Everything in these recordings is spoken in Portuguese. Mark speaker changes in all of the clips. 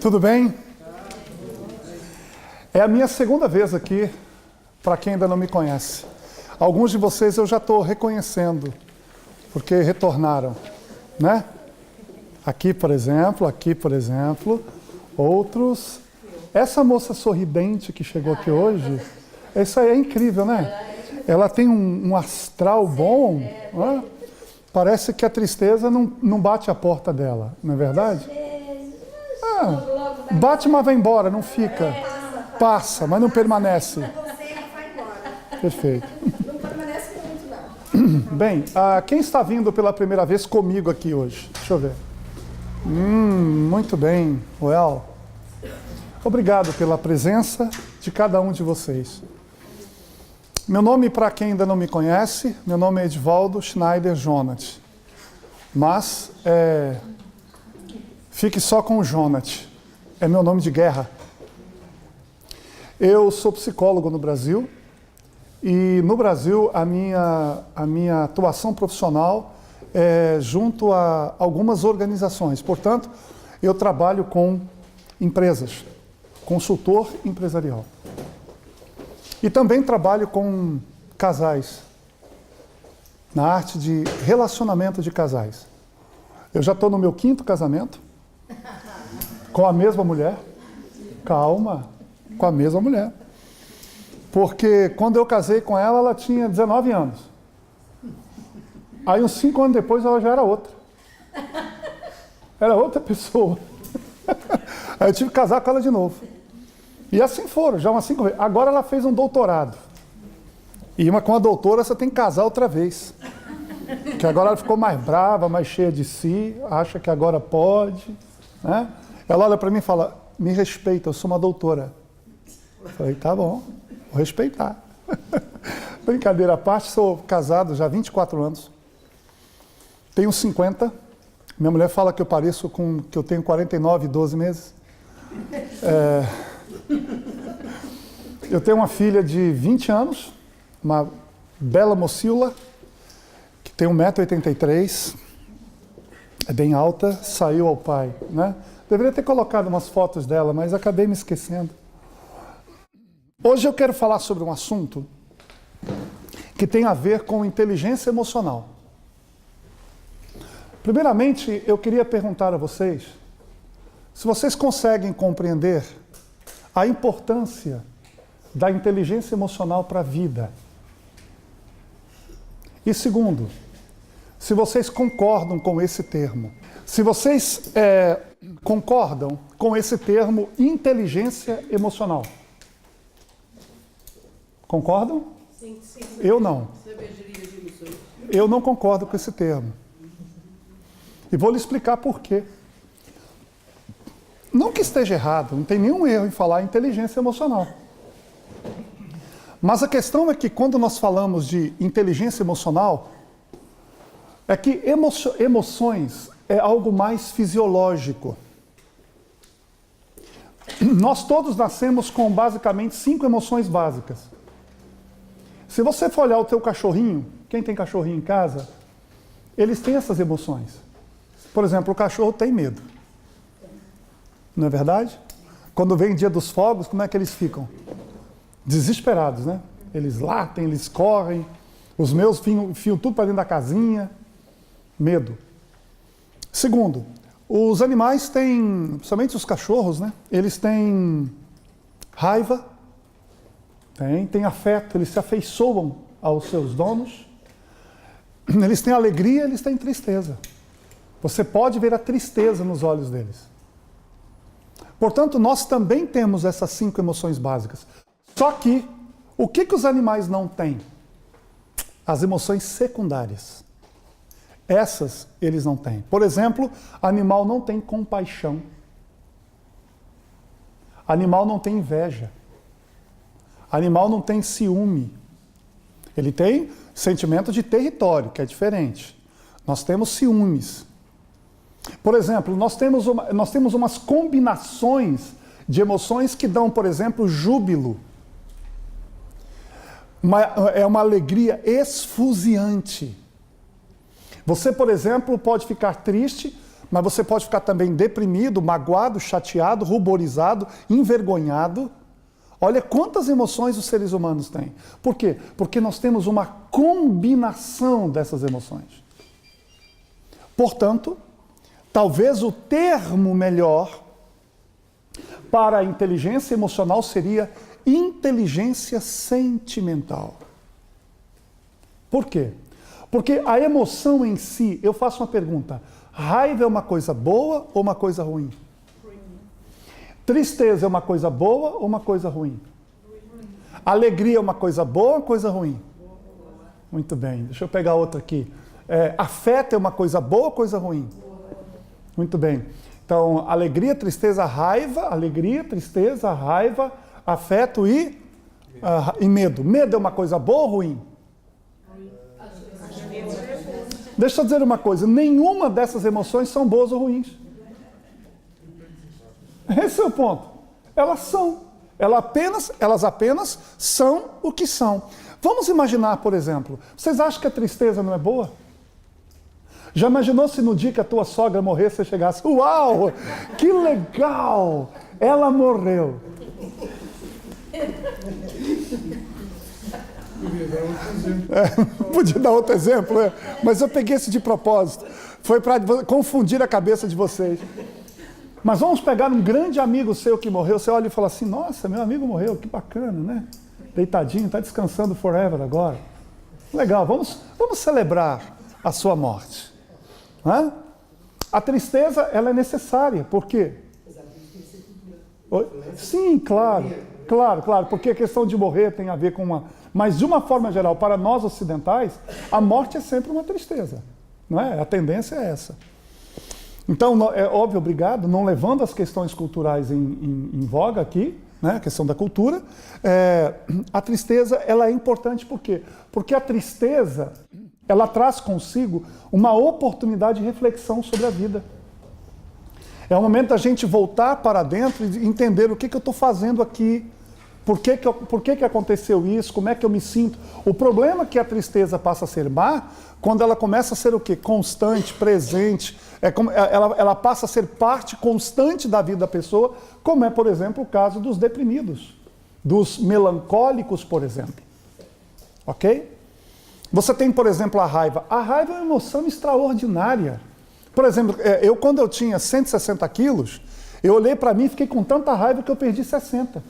Speaker 1: Tudo bem? É a minha segunda vez aqui, para quem ainda não me conhece. Alguns de vocês eu já estou reconhecendo, porque retornaram, né? Aqui, por exemplo, outros. Essa moça sorridente que chegou aqui hoje, isso aí é incrível, né? Ela tem um astral bom, né? Parece que a tristeza não bate a porta dela, não é verdade? Bate, mas vai embora, não fica. Passa, mas não permanece. Perfeito.
Speaker 2: Não permanece muito, não.
Speaker 1: Bem, quem está vindo pela primeira vez comigo aqui hoje? Deixa eu ver. Muito bem, well. Obrigado pela presença de cada um de vocês. Meu nome, para quem ainda não me conhece, meu nome é Edivaldo Schneider Jonath. Mas, fique só com o Jonath. É meu nome de guerra. Eu sou psicólogo no Brasil. E no Brasil, a minha atuação profissional é junto a algumas organizações. Portanto, eu trabalho com empresas, consultor empresarial. E também trabalho com casais, na arte de relacionamento de casais. Eu já estou no meu 5º casamento, com a mesma mulher. Calma, com a mesma mulher. Porque quando eu casei com ela, ela tinha 19 anos. Aí uns 5 anos depois ela já era outra. Era outra pessoa. Aí eu tive que casar com ela de novo. E assim foram, já umas 5 vezes. Agora ela fez um doutorado. E com a doutora você tem que casar outra vez. Porque agora ela ficou mais brava, mais cheia de si, acha que agora pode. Né? Ela olha para mim e fala, me respeita, eu sou uma doutora. Eu falei, tá bom, vou respeitar. Brincadeira à parte, sou casado já há 24 anos. Tenho 50. Minha mulher fala que eu pareço que eu tenho 49 e 12 meses. Eu tenho uma filha de 20 anos, uma bela mocila, que tem 1,83 m, é bem alta, saiu ao pai, né? Deveria ter colocado umas fotos dela, mas acabei me esquecendo. Hoje eu quero falar sobre um assunto que tem a ver com inteligência emocional. Primeiramente, eu queria perguntar a vocês se vocês conseguem compreender a importância da inteligência emocional para a vida. E segundo, se vocês concordam com esse termo. Se vocês concordam com esse termo inteligência emocional. Concordam?
Speaker 2: Sim, sim.
Speaker 1: Eu não. Eu não concordo com esse termo. E vou lhe explicar por quê. Não que esteja errado, não tem nenhum erro em falar inteligência emocional. Mas a questão é que quando nós falamos de inteligência emocional, é que emoções é algo mais fisiológico. Nós todos nascemos com basicamente 5 emoções básicas. Se você for olhar o teu cachorrinho, quem tem cachorrinho em casa, eles têm essas emoções. Por exemplo, o cachorro tem medo. Não é verdade? Quando vem o dia dos fogos, como é que eles ficam? Desesperados, né? Eles latem, eles correm. Os meus fiam tudo para dentro da casinha. Medo. Segundo, os animais têm, principalmente os cachorros, né? Eles têm raiva, têm afeto, eles se afeiçoam aos seus donos. Eles têm alegria, eles têm tristeza. Você pode ver a tristeza nos olhos deles. Portanto, nós também temos essas 5 emoções básicas. Só que, o que os animais não têm? As emoções secundárias. Essas eles não têm. Por exemplo, animal não tem compaixão. Animal não tem inveja. Animal não tem ciúme. Ele tem sentimento de território, que é diferente. Nós temos ciúmes. Por exemplo, nós temos umas combinações de emoções que dão, por exemplo, júbilo. É uma alegria esfuziante. Você, por exemplo, pode ficar triste, mas você pode ficar também deprimido, magoado, chateado, ruborizado, envergonhado. Olha quantas emoções os seres humanos têm. Por quê? Porque nós temos uma combinação dessas emoções. Portanto, talvez o termo melhor para a inteligência emocional seria inteligência sentimental. Por quê? Porque a emoção em si, eu faço uma pergunta: raiva é uma coisa boa ou uma coisa ruim? Tristeza é uma coisa boa ou uma coisa ruim? Alegria é uma coisa boa ou uma coisa ruim? Muito bem, deixa eu pegar outra aqui. Afeto é uma coisa boa ou coisa ruim? Muito bem. Então, alegria, tristeza, raiva, afeto e medo. Medo é uma coisa boa ou ruim? Deixa eu dizer uma coisa, nenhuma dessas emoções são boas ou ruins. Esse é o ponto. Elas são. Elas apenas são o que são. Vamos imaginar, por exemplo, vocês acham que a tristeza não é boa? Já imaginou se no dia que a tua sogra morrer, você chegasse, uau, que legal, ela morreu. Podia dar outro exemplo, mas eu peguei esse de propósito. Foi para confundir a cabeça de vocês. Mas vamos pegar um grande amigo seu que morreu, você olha e fala assim, nossa, meu amigo morreu, que bacana, né? Deitadinho, está descansando forever agora. Legal, vamos celebrar a sua morte. Hã? A tristeza, ela é necessária, por quê? Sim, claro, porque a questão de morrer tem a ver com uma... Mas de uma forma geral, para nós ocidentais, a morte é sempre uma tristeza, não é? A tendência é essa. Então, é óbvio, obrigado, não levando as questões culturais em voga aqui, né, a questão da cultura, a tristeza, ela é importante por quê? Porque a tristeza, ela traz consigo uma oportunidade de reflexão sobre a vida. É o momento da gente voltar para dentro e entender o que eu estou fazendo aqui, por que aconteceu isso, como é que eu me sinto. O problema é que a tristeza passa a ser má quando ela começa a ser o quê? Constante, presente, ela passa a ser parte constante da vida da pessoa, como é, por exemplo, o caso dos deprimidos, dos melancólicos, por exemplo. Ok? Você tem, por exemplo, a raiva. A raiva é uma emoção extraordinária. Por exemplo, quando eu tinha 160 quilos, eu olhei para mim e fiquei com tanta raiva que eu perdi 60.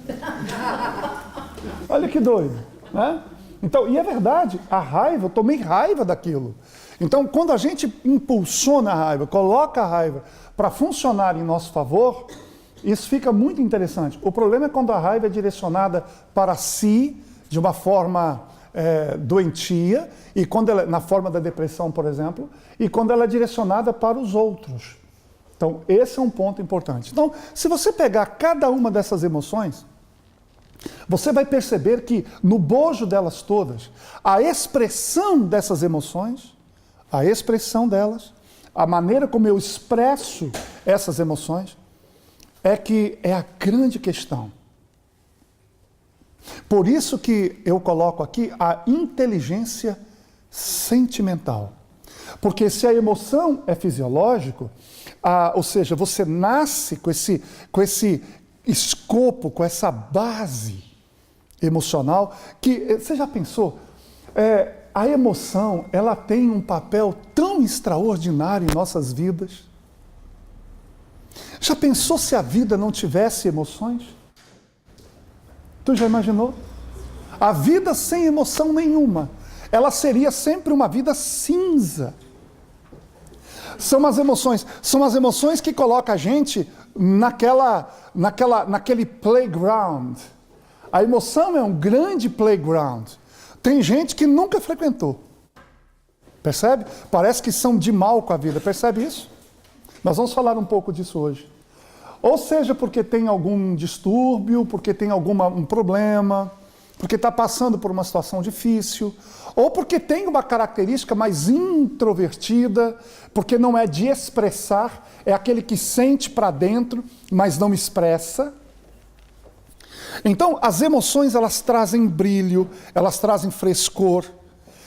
Speaker 1: Olha que doido, né? Então, e é verdade, a raiva, eu tomei raiva daquilo. Então, quando a gente impulsiona a raiva, coloca a raiva para funcionar em nosso favor, isso fica muito interessante. O problema é quando a raiva é direcionada para si, de uma forma doentia, e quando ela, na forma da depressão, por exemplo, e quando ela é direcionada para os outros. Então, esse é um ponto importante. Então, se você pegar cada uma dessas emoções, você vai perceber que no bojo delas todas, a expressão dessas emoções, a expressão delas, a maneira como eu expresso essas emoções, é a grande questão. Por isso que eu coloco aqui a inteligência sentimental. Porque se a emoção é fisiológico, ou seja, você nasce com esse escopo, com essa base emocional, que você já pensou? A emoção, ela tem um papel tão extraordinário em nossas vidas. Já pensou se a vida não tivesse emoções? Tu já imaginou? A vida sem emoção nenhuma, ela seria sempre uma vida cinza. São as emoções que colocam a gente naquele playground. A emoção é um grande playground. Tem gente que nunca frequentou. Percebe? Parece que são de mal com a vida. Percebe isso? Nós vamos falar um pouco disso hoje. Ou seja, porque tem algum distúrbio, porque tem um problema, porque está passando por uma situação difícil, ou porque tem uma característica mais introvertida, porque não é de expressar, é aquele que sente para dentro, mas não expressa. Então, as emoções, elas trazem brilho, elas trazem frescor.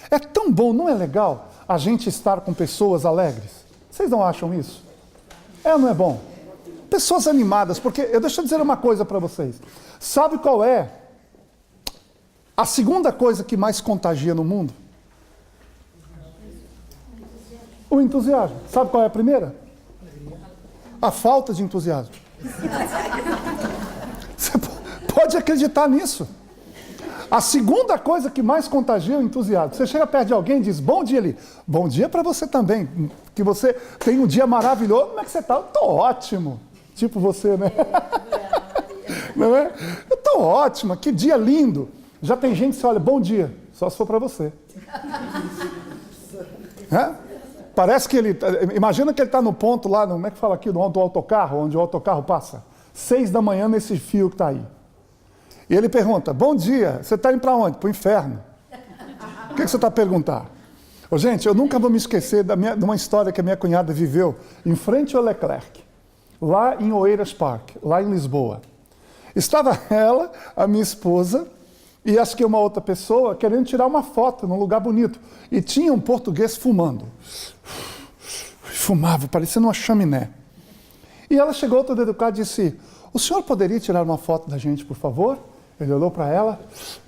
Speaker 1: É tão bom, não é legal a gente estar com pessoas alegres? Vocês não acham isso? É ou não é bom? Pessoas animadas, porque, deixa eu dizer uma coisa para vocês. Sabe qual é a segunda coisa que mais contagia no mundo? O entusiasmo. Sabe qual é a primeira? A falta de entusiasmo. Você pode acreditar nisso. A segunda coisa que mais contagia é o entusiasmo. Você chega perto de alguém e diz, bom dia ali. Bom dia para você também. Que você tem um dia maravilhoso. Como é que você está? Eu estou ótimo. Tipo você, né? Não é? Eu estou ótima. Que dia lindo. Já tem gente que você olha, bom dia. Só se for para você. É? Parece que ele... Imagina que ele está no ponto lá, como é que fala aqui, do autocarro, onde o autocarro passa. 6 da manhã nesse fio que está aí. E ele pergunta, bom dia, você está indo para onde? Para o inferno. O que você está a perguntar? Ô, gente, eu nunca vou me esquecer de uma história que a minha cunhada viveu em frente ao Leclerc, lá em Oeiras Park, lá em Lisboa. Estava ela, a minha esposa, e acho que uma outra pessoa querendo tirar uma foto num lugar bonito. E tinha um português fumando. Fumava, parecendo uma chaminé. E ela chegou toda educada e disse, o senhor poderia tirar uma foto da gente, por favor? Ele olhou para ela,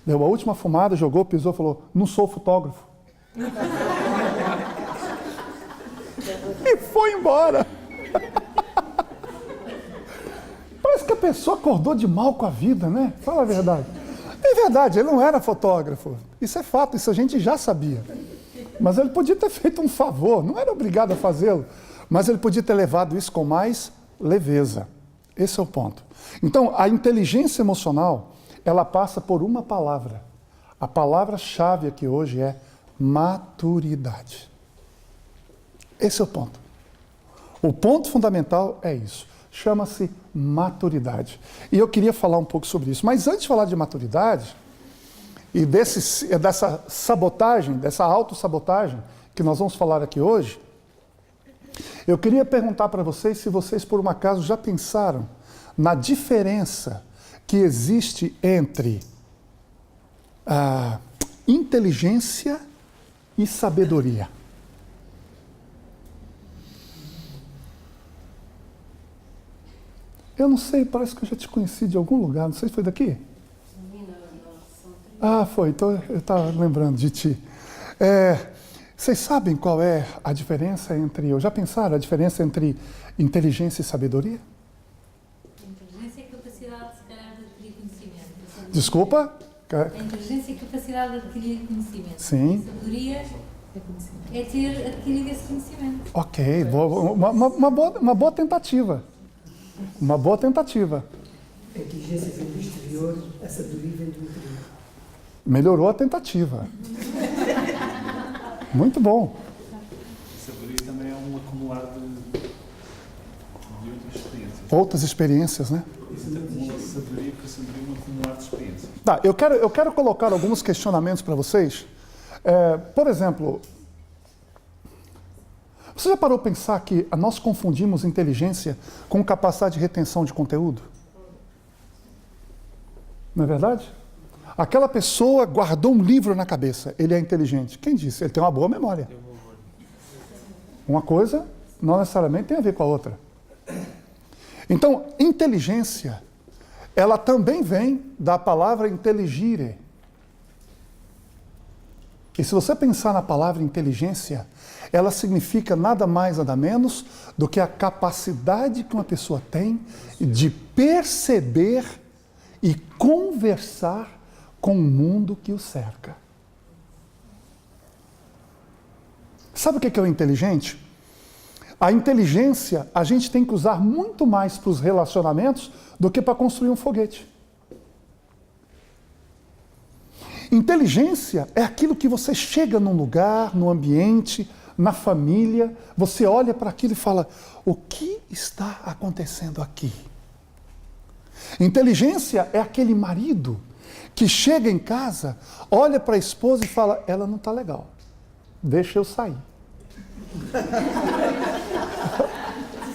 Speaker 1: deu a última fumada, jogou, pisou, falou, não sou fotógrafo. E foi embora. Parece que a pessoa acordou de mal com a vida, né? Fala a verdade. É verdade, ele não era fotógrafo. Isso é fato, isso a gente já sabia. Mas ele podia ter feito um favor, não era obrigado a fazê-lo, mas ele podia ter levado isso com mais leveza. Esse é o ponto. Então, a inteligência emocional, ela passa por uma palavra. A palavra-chave aqui hoje é maturidade. Esse é o ponto. O ponto fundamental é isso. Chama-se maturidade. E eu queria falar um pouco sobre isso. Mas antes de falar de maturidade, e dessa sabotagem, dessa autossabotagem que nós vamos falar aqui hoje, eu queria perguntar para vocês se vocês, por um acaso, já pensaram na diferença que existe entre inteligência e sabedoria. Eu não sei, parece que eu já te conheci de algum lugar, não sei se foi daqui? Ah, foi, então eu estava lembrando de ti. Vocês sabem qual é a diferença entre, ou já pensaram a diferença entre inteligência e sabedoria?
Speaker 3: Inteligência é capacidade, se calhar, de adquirir conhecimento.
Speaker 1: Desculpa?
Speaker 3: A inteligência é capacidade de adquirir conhecimento.
Speaker 1: Sim.
Speaker 3: A sabedoria é ter adquirido esse conhecimento.
Speaker 1: Ok, uma boa tentativa. Uma boa tentativa.
Speaker 4: A inteligência vem do exterior, a sabedoria vem do interior.
Speaker 1: Melhorou a tentativa. Muito bom.
Speaker 5: A sabedoria também é um acumular de outras experiências.
Speaker 1: Outras experiências, né?
Speaker 5: Isso acumula sabedoria, porque a sabedoria é um acumular de experiências.
Speaker 1: Tá, eu quero colocar alguns questionamentos para vocês. Por exemplo, você já parou para pensar que nós confundimos inteligência com capacidade de retenção de conteúdo? Não é verdade? Aquela pessoa guardou um livro na cabeça, ele é inteligente. Quem disse? Ele tem uma boa memória. Uma coisa não necessariamente tem a ver com a outra. Então, inteligência, ela também vem da palavra intelligire. E se você pensar na palavra inteligência, ela significa nada mais, nada menos do que a capacidade que uma pessoa tem de perceber e conversar com o mundo que o cerca. Sabe o que é o inteligente? A inteligência a gente tem que usar muito mais para os relacionamentos do que para construir um foguete. Inteligência é aquilo que você chega num lugar, num ambiente, na família, você olha para aquilo e fala, o que está acontecendo aqui? Inteligência é aquele marido que chega em casa, olha para a esposa e fala, ela não está legal, deixa eu sair.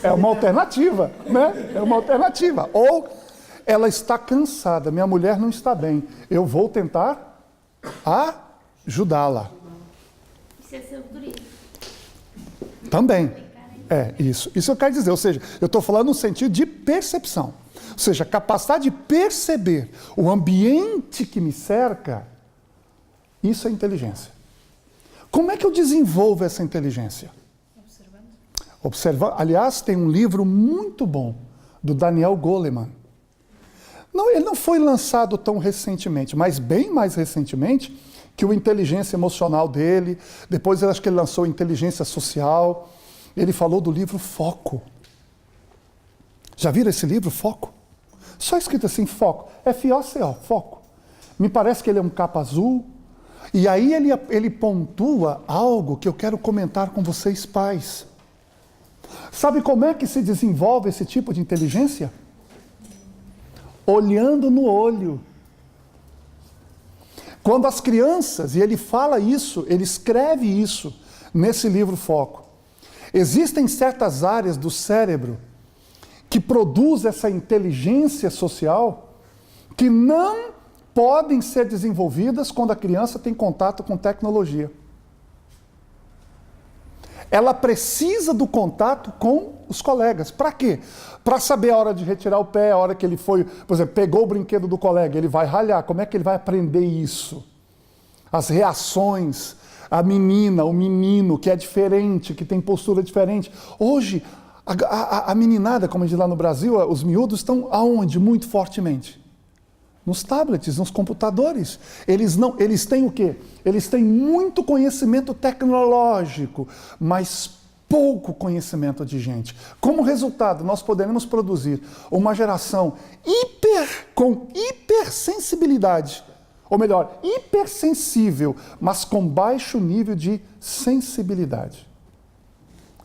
Speaker 1: É uma alternativa, né? É uma alternativa. Ou ela está cansada, minha mulher não está bem, eu vou tentar ajudá-la.
Speaker 6: Isso é sabedoria.
Speaker 1: Também. Isso. Isso eu quero dizer. Ou seja, eu estou falando no sentido de percepção. Ou seja, a capacidade de perceber o ambiente que me cerca, isso é inteligência. Como é que eu desenvolvo essa inteligência? Observando. Aliás, tem um livro muito bom do Daniel Goleman. Não, ele não foi lançado tão recentemente, mas bem mais recentemente que o Inteligência Emocional dele. Depois eu acho que ele lançou Inteligência Social. Ele falou do livro Foco. Já viram esse livro, Foco? Só escrito assim, Foco. F-O-C-O, Foco. Me parece que ele é um capa azul. E aí ele pontua algo que eu quero comentar com vocês, pais. Sabe como é que se desenvolve esse tipo de inteligência? Olhando no olho. Quando as crianças, e ele fala isso, ele escreve isso nesse livro Foco. Existem certas áreas do cérebro que produzem essa inteligência social que não podem ser desenvolvidas quando a criança tem contato com tecnologia. Ela precisa do contato com os colegas. Para quê? Para saber a hora de retirar o pé, a hora que ele foi, por exemplo, pegou o brinquedo do colega, ele vai ralhar. Como é que ele vai aprender isso? As reações, a menina, o menino, que é diferente, que tem postura diferente. Hoje, a meninada, como a gente diz lá no Brasil, os miúdos estão aonde? Muito fortemente. Nos tablets, nos computadores. Eles têm o quê? Eles têm muito conhecimento tecnológico, mas pouco conhecimento de gente. Como resultado, nós poderemos produzir uma geração com hipersensibilidade, ou melhor, hipersensível, mas com baixo nível de sensibilidade.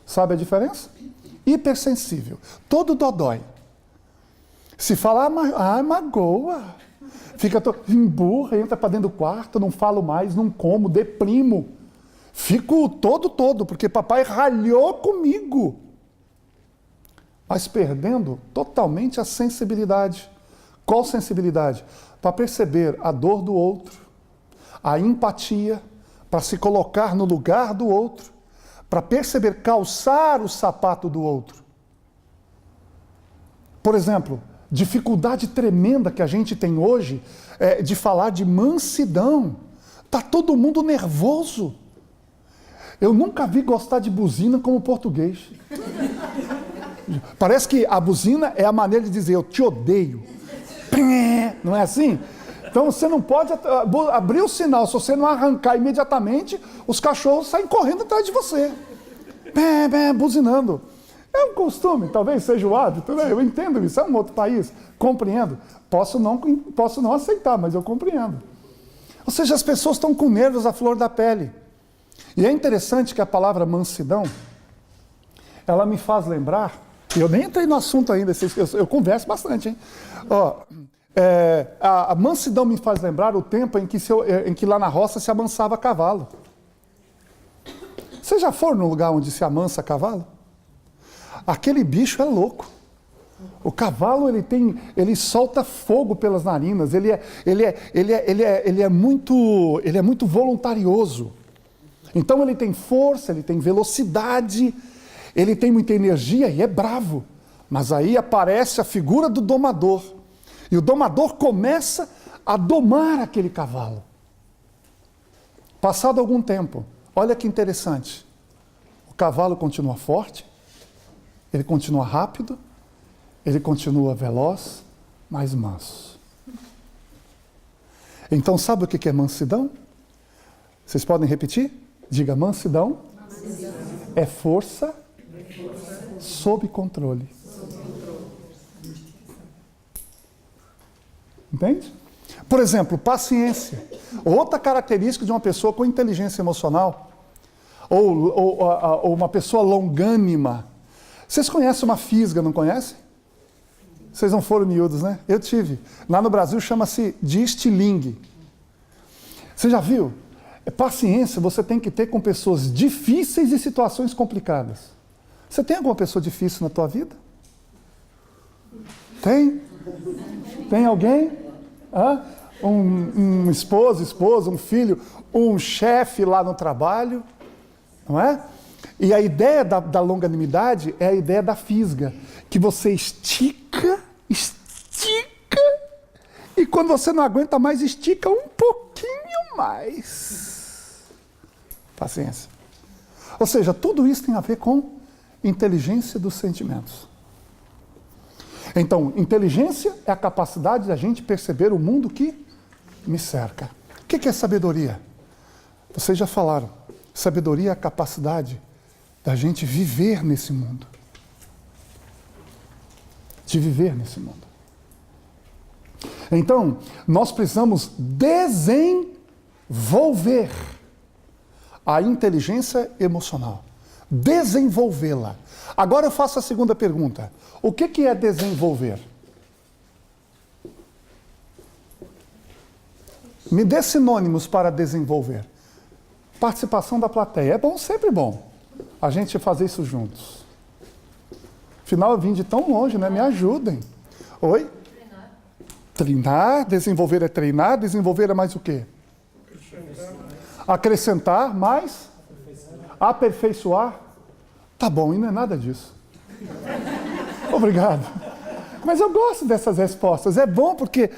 Speaker 1: Sabe a diferença? Hipersensível. Todo dodói. Se falar, magoa. Fica emburra, entra para dentro do quarto, não falo mais, não como, deprimo. Fico todo, porque papai ralhou comigo. Mas perdendo totalmente a sensibilidade. Qual sensibilidade? Para perceber a dor do outro, a empatia, para se colocar no lugar do outro, para perceber, calçar o sapato do outro. Por exemplo, dificuldade tremenda que a gente tem hoje de falar de mansidão. Está todo mundo nervoso. Eu nunca vi gostar de buzina como português. Parece que a buzina é a maneira de dizer eu te odeio. Não é assim? Então você não pode abrir o sinal. Se você não arrancar imediatamente, os cachorros saem correndo atrás de você. Buzinando. É um costume, talvez seja o hábito, né? Eu entendo isso, é um outro país, compreendo. Posso não aceitar, mas eu compreendo. Ou seja, as pessoas estão com nervos à flor da pele. E é interessante que a palavra mansidão, ela me faz lembrar, e eu nem entrei no assunto ainda, eu converso bastante, hein? A mansidão me faz lembrar o tempo em que lá na roça se amansava cavalo. Vocês já foram num lugar onde se amansa cavalo? Aquele bicho é louco. O cavalo ele solta fogo pelas narinas. Ele é muito voluntarioso. Então ele tem força, ele tem velocidade, ele tem muita energia e é bravo. Mas aí aparece a figura do domador. E o domador começa a domar aquele cavalo. Passado algum tempo, olha que interessante. O cavalo continua forte. Ele continua rápido, ele continua veloz, mas manso. Então, sabe o que é mansidão? Vocês podem repetir? Diga, mansidão. É força sob controle. Entende? Por exemplo, paciência. Outra característica de uma pessoa com inteligência emocional, ou uma pessoa longânima. Vocês conhecem uma fisga, não conhecem? Vocês não foram miúdos, né? Eu tive. Lá no Brasil chama-se de estilingue. Você já viu? Paciência você tem que ter com pessoas difíceis e situações complicadas. Você tem alguma pessoa difícil na tua vida? Tem? Tem alguém? Um esposa, um filho, um chefe lá no trabalho? Não é? E a ideia da longanimidade é a ideia da fisga, que você estica, e quando você não aguenta mais, estica um pouquinho mais. Paciência. Ou seja, tudo isso tem a ver com inteligência dos sentimentos. Então, inteligência é a capacidade da gente perceber o mundo que me cerca. O que é sabedoria? Vocês já falaram. Sabedoria é a capacidade da gente viver nesse mundo. De viver nesse mundo. Então, nós precisamos desenvolver a inteligência emocional. Desenvolvê-la. Agora eu faço a segunda pergunta. O que é desenvolver? Me dê sinônimos para desenvolver. Participação da plateia. É bom, sempre bom, a gente fazer isso juntos. Afinal, eu vim de tão longe, né? Me ajudem. Oi? Treinar. Desenvolver é treinar. Desenvolver é mais o quê? Acrescentar, mais? Aperfeiçoar. Tá bom, e não é nada disso. Obrigado. Mas eu gosto dessas respostas. É bom porque...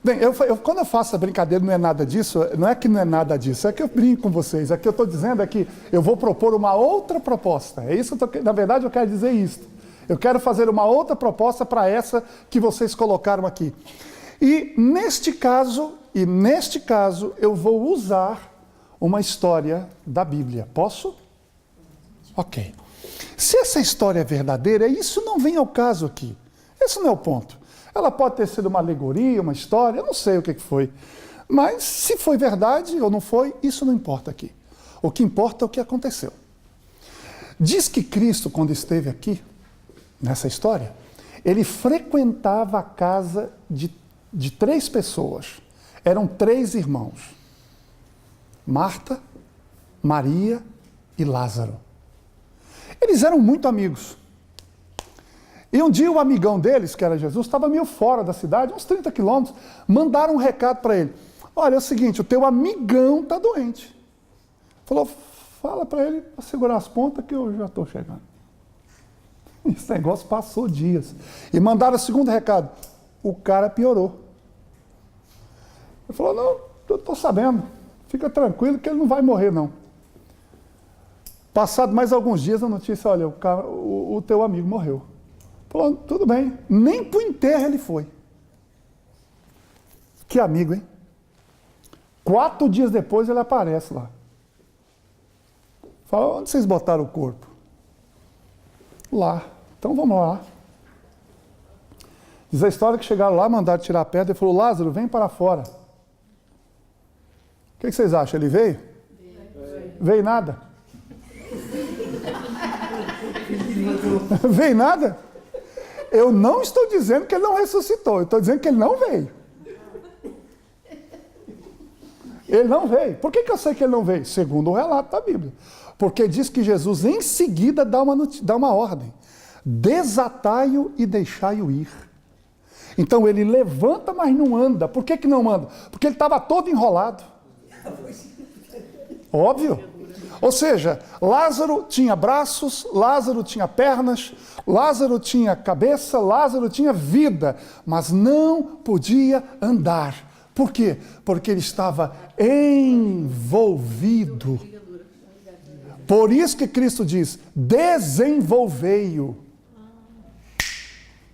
Speaker 1: Bem, quando eu faço a brincadeira, não é nada disso, não é que não é nada disso, é que eu brinco com vocês. É que eu estou dizendo é que eu vou propor uma outra proposta. É isso que na verdade eu quero dizer isso. Eu quero fazer uma outra proposta para essa que vocês colocaram aqui. E neste caso, eu vou usar uma história da Bíblia. Posso? Ok. Se essa história é verdadeira, isso não vem ao caso aqui. Esse não é o ponto. Ela pode ter sido uma alegoria, uma história, eu não sei o que foi. Mas se foi verdade ou não foi, isso não importa aqui. O que importa é o que aconteceu. Diz que Cristo, quando esteve aqui, nessa história, ele frequentava a casa de 3 pessoas. Eram 3 irmãos. Marta, Maria e Lázaro. Eles eram muito amigos. E um dia o amigão deles, que era Jesus, estava meio fora da cidade, uns 30 quilômetros, mandaram um recado para ele. Olha, é o seguinte, o teu amigão está doente. Falou, fala para ele para segurar as pontas que eu já estou chegando. Esse negócio passou dias. E mandaram o segundo recado. O cara piorou. Ele falou, não, eu estou sabendo. Fica tranquilo que ele não vai morrer, não. Passado mais alguns dias, a notícia, olha, o teu amigo morreu. Falou, tudo bem. Nem para o enterro ele foi. Que amigo, hein? 4 dias depois ele aparece lá. Fala, onde vocês botaram o corpo? Lá. Então vamos lá. Diz a história que chegaram lá, mandaram tirar a pedra e falou, Lázaro, vem para fora. O que vocês acham? Ele veio? Veio nada? Veio nada? Eu não estou dizendo que ele não ressuscitou, eu estou dizendo que ele não veio. Ele não veio. Por que eu sei que ele não veio? Segundo o relato da Bíblia. Porque diz que Jesus em seguida dá uma ordem. Desatai-o e deixai-o ir. Então ele levanta, mas não anda. Por que não anda? Porque ele estava todo enrolado. Óbvio. Ou seja, Lázaro tinha braços, Lázaro tinha pernas, Lázaro tinha cabeça, Lázaro tinha vida, mas não podia andar. Por quê? Porque ele estava envolvido. Por isso que Cristo diz, desenvolvei-o.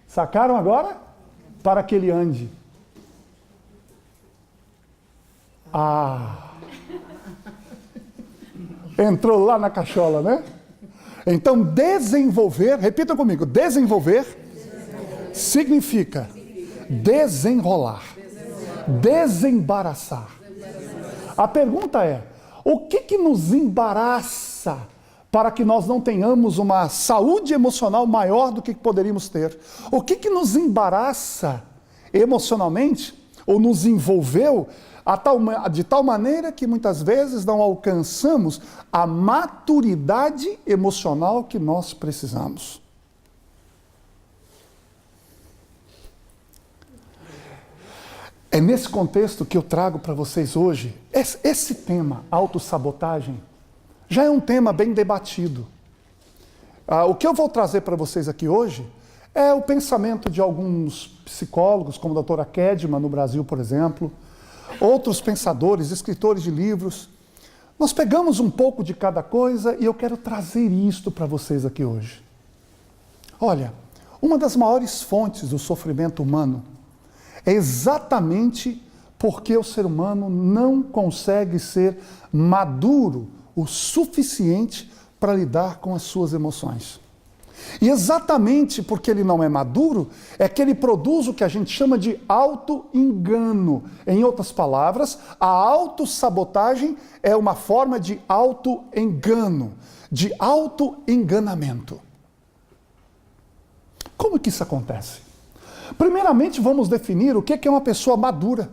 Speaker 1: Sacaram agora? Para que ele ande. Entrou lá na cachola, né? Então, desenvolver, repita comigo, desenvolver significa desenrolar, desembaraçar. A pergunta é, o que nos embaraça para que nós não tenhamos uma saúde emocional maior do que poderíamos ter? O que nos embaraça emocionalmente, ou nos envolveu, de tal maneira que muitas vezes não alcançamos a maturidade emocional que nós precisamos. É nesse contexto que eu trago para vocês hoje esse tema, autossabotagem, já é um tema bem debatido. O que eu vou trazer para vocês aqui hoje é o pensamento de alguns psicólogos, como a doutora Kedman, no Brasil, por exemplo, outros pensadores, escritores de livros. Nós pegamos um pouco de cada coisa e eu quero trazer isto para vocês aqui hoje. Olha, uma das maiores fontes do sofrimento humano é exatamente porque o ser humano não consegue ser maduro o suficiente para lidar com as suas emoções. E exatamente porque ele não é maduro, é que ele produz o que a gente chama de auto-engano. Em outras palavras, a autossabotagem é uma forma de auto-engano, de auto-enganamento. Como que isso acontece? Primeiramente, vamos definir o que é uma pessoa madura.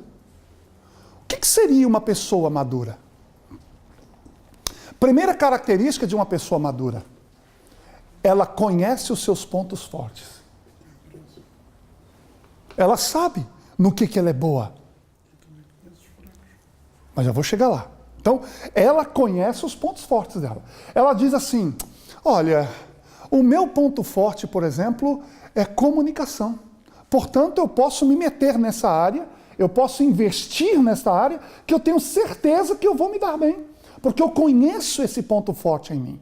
Speaker 1: O que seria uma pessoa madura? Primeira característica de uma pessoa madura: ela conhece os seus pontos fortes. Ela sabe no que ela é boa. Mas já vou chegar lá. Então, ela conhece os pontos fortes dela. Ela diz assim: olha, o meu ponto forte, por exemplo, é comunicação. Portanto, eu posso me meter nessa área, eu posso investir nessa área, que eu tenho certeza que eu vou me dar bem, porque eu conheço esse ponto forte em mim.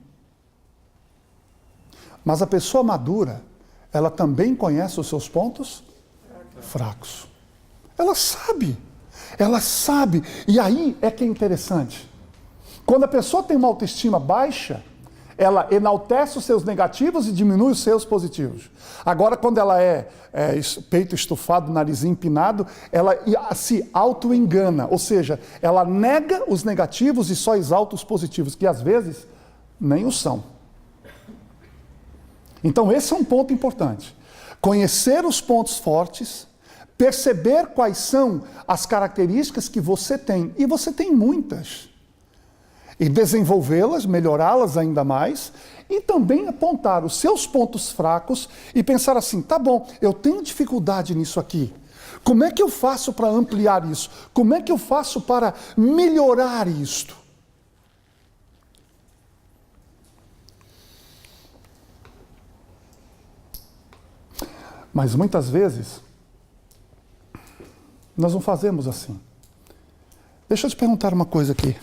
Speaker 1: Mas a pessoa madura, ela também conhece os seus pontos fracos. Ela sabe. E aí é que é interessante. Quando a pessoa tem uma autoestima baixa, ela enaltece os seus negativos e diminui os seus positivos. Agora, quando ela é peito estufado, narizinho empinado, ela se auto-engana, ou seja, ela nega os negativos e só exalta os positivos, que às vezes nem o são. Então, esse é um ponto importante. Conhecer os pontos fortes, perceber quais são as características que você tem, e você tem muitas, e desenvolvê-las, melhorá-las ainda mais, e também apontar os seus pontos fracos e pensar assim: tá bom, eu tenho dificuldade nisso aqui. Como é que eu faço para ampliar isso? Como é que eu faço para melhorar isto? Mas muitas vezes, nós não fazemos assim. Deixa eu te perguntar uma coisa aqui.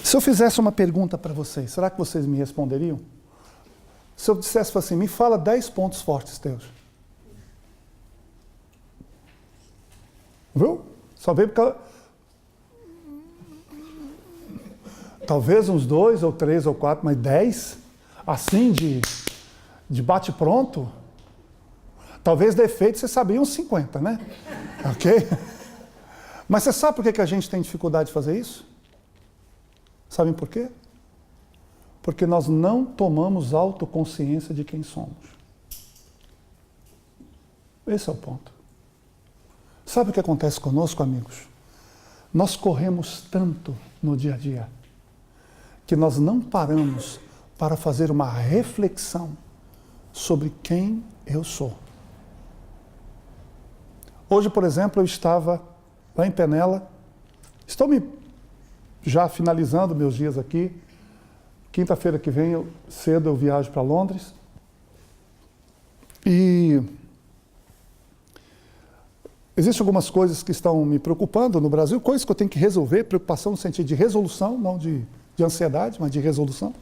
Speaker 1: Se eu fizesse uma pergunta para vocês, será que vocês me responderiam? Se eu dissesse assim: me fala 10 pontos fortes teus. Viu? Só veio porque... Talvez uns 2 ou 3 ou 4, mas 10? Assim, de bate-pronto? Talvez defeitos você sabia uns 50, né? Ok? Mas você sabe por que a gente tem dificuldade de fazer isso? Sabem por quê? Porque nós não tomamos autoconsciência de quem somos. Esse é o ponto. Sabe o que acontece conosco, amigos? Nós corremos tanto no dia a dia que nós não paramos para fazer uma reflexão sobre quem eu sou. Hoje, por exemplo, eu estava lá em Penela, estou já finalizando meus dias aqui. Quinta-feira que vem, cedo, eu viajo para Londres. E existem algumas coisas que estão me preocupando no Brasil, coisas que eu tenho que resolver, preocupação no sentido de resolução, não de ansiedade, mas de resolução.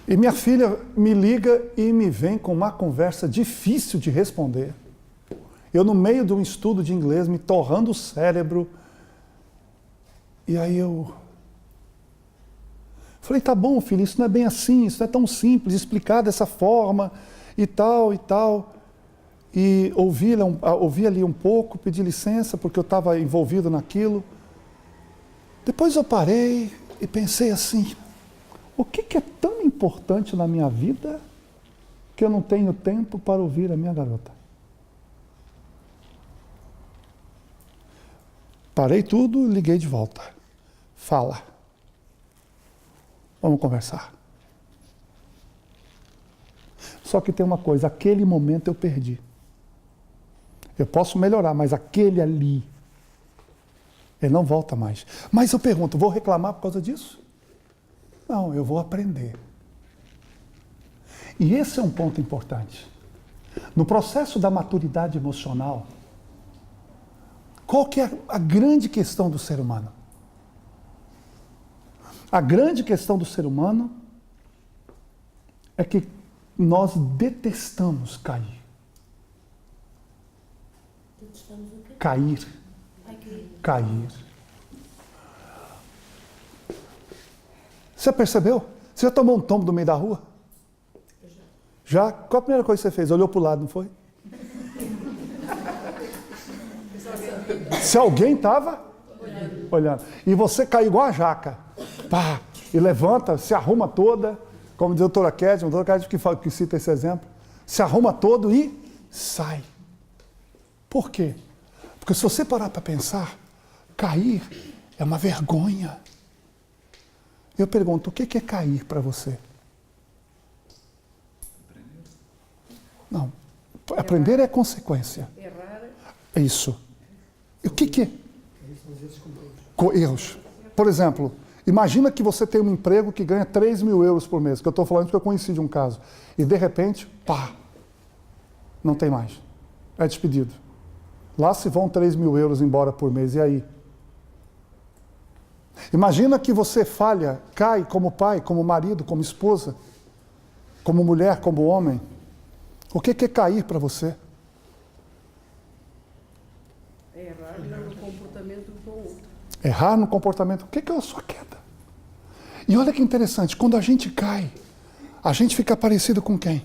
Speaker 1: E minha filha me liga e me vem com uma conversa difícil de responder. Eu, no meio de um estudo de inglês, me torrando o cérebro. E aí eu falei: tá bom, filho, isso não é bem assim, isso não é tão simples, explicar dessa forma, e tal, e tal. E ouvi ali um pouco, pedi licença, porque eu estava envolvido naquilo. Depois eu parei e pensei assim: o que é tão importante na minha vida que eu não tenho tempo para ouvir a minha garota? Parei tudo, liguei de volta. Fala. Vamos conversar. Só que tem uma coisa: aquele momento eu perdi. Eu posso melhorar, mas aquele ali, ele não volta mais. Mas eu pergunto: vou reclamar por causa disso? Não, eu vou aprender. E esse é um ponto importante. No processo da maturidade emocional, qual que é a grande questão do ser humano? A grande questão do ser humano é que nós detestamos cair. Cair. Cair. Você percebeu? Você já tomou um tombo no meio da rua? Já? Qual a primeira coisa que você fez? Olhou para o lado, não foi? Se alguém estava olhando. E você caiu igual a jaca. Pá, e levanta, se arruma toda, como diz a doutora Kézia que cita esse exemplo, se arruma todo e sai. Por quê? Porque se você parar para pensar, cair é uma vergonha. Eu pergunto, o que é cair para você? Não, aprender é consequência.
Speaker 2: Errar.
Speaker 1: É isso. E o que é? Erros. Por exemplo, imagina que você tem um emprego que ganha 3 mil euros por mês, que eu estou falando porque eu conheci de um caso. E de repente, pá, não tem mais. É despedido. Lá se vão 3 mil euros embora por mês, e aí? Imagina que você falha, cai como pai, como marido, como esposa, como mulher, como homem. O que é cair para você?
Speaker 2: É errar no comportamento do outro.
Speaker 1: Errar no comportamento. O que é a sua queda? E olha que interessante, quando a gente cai, a gente fica parecido com quem?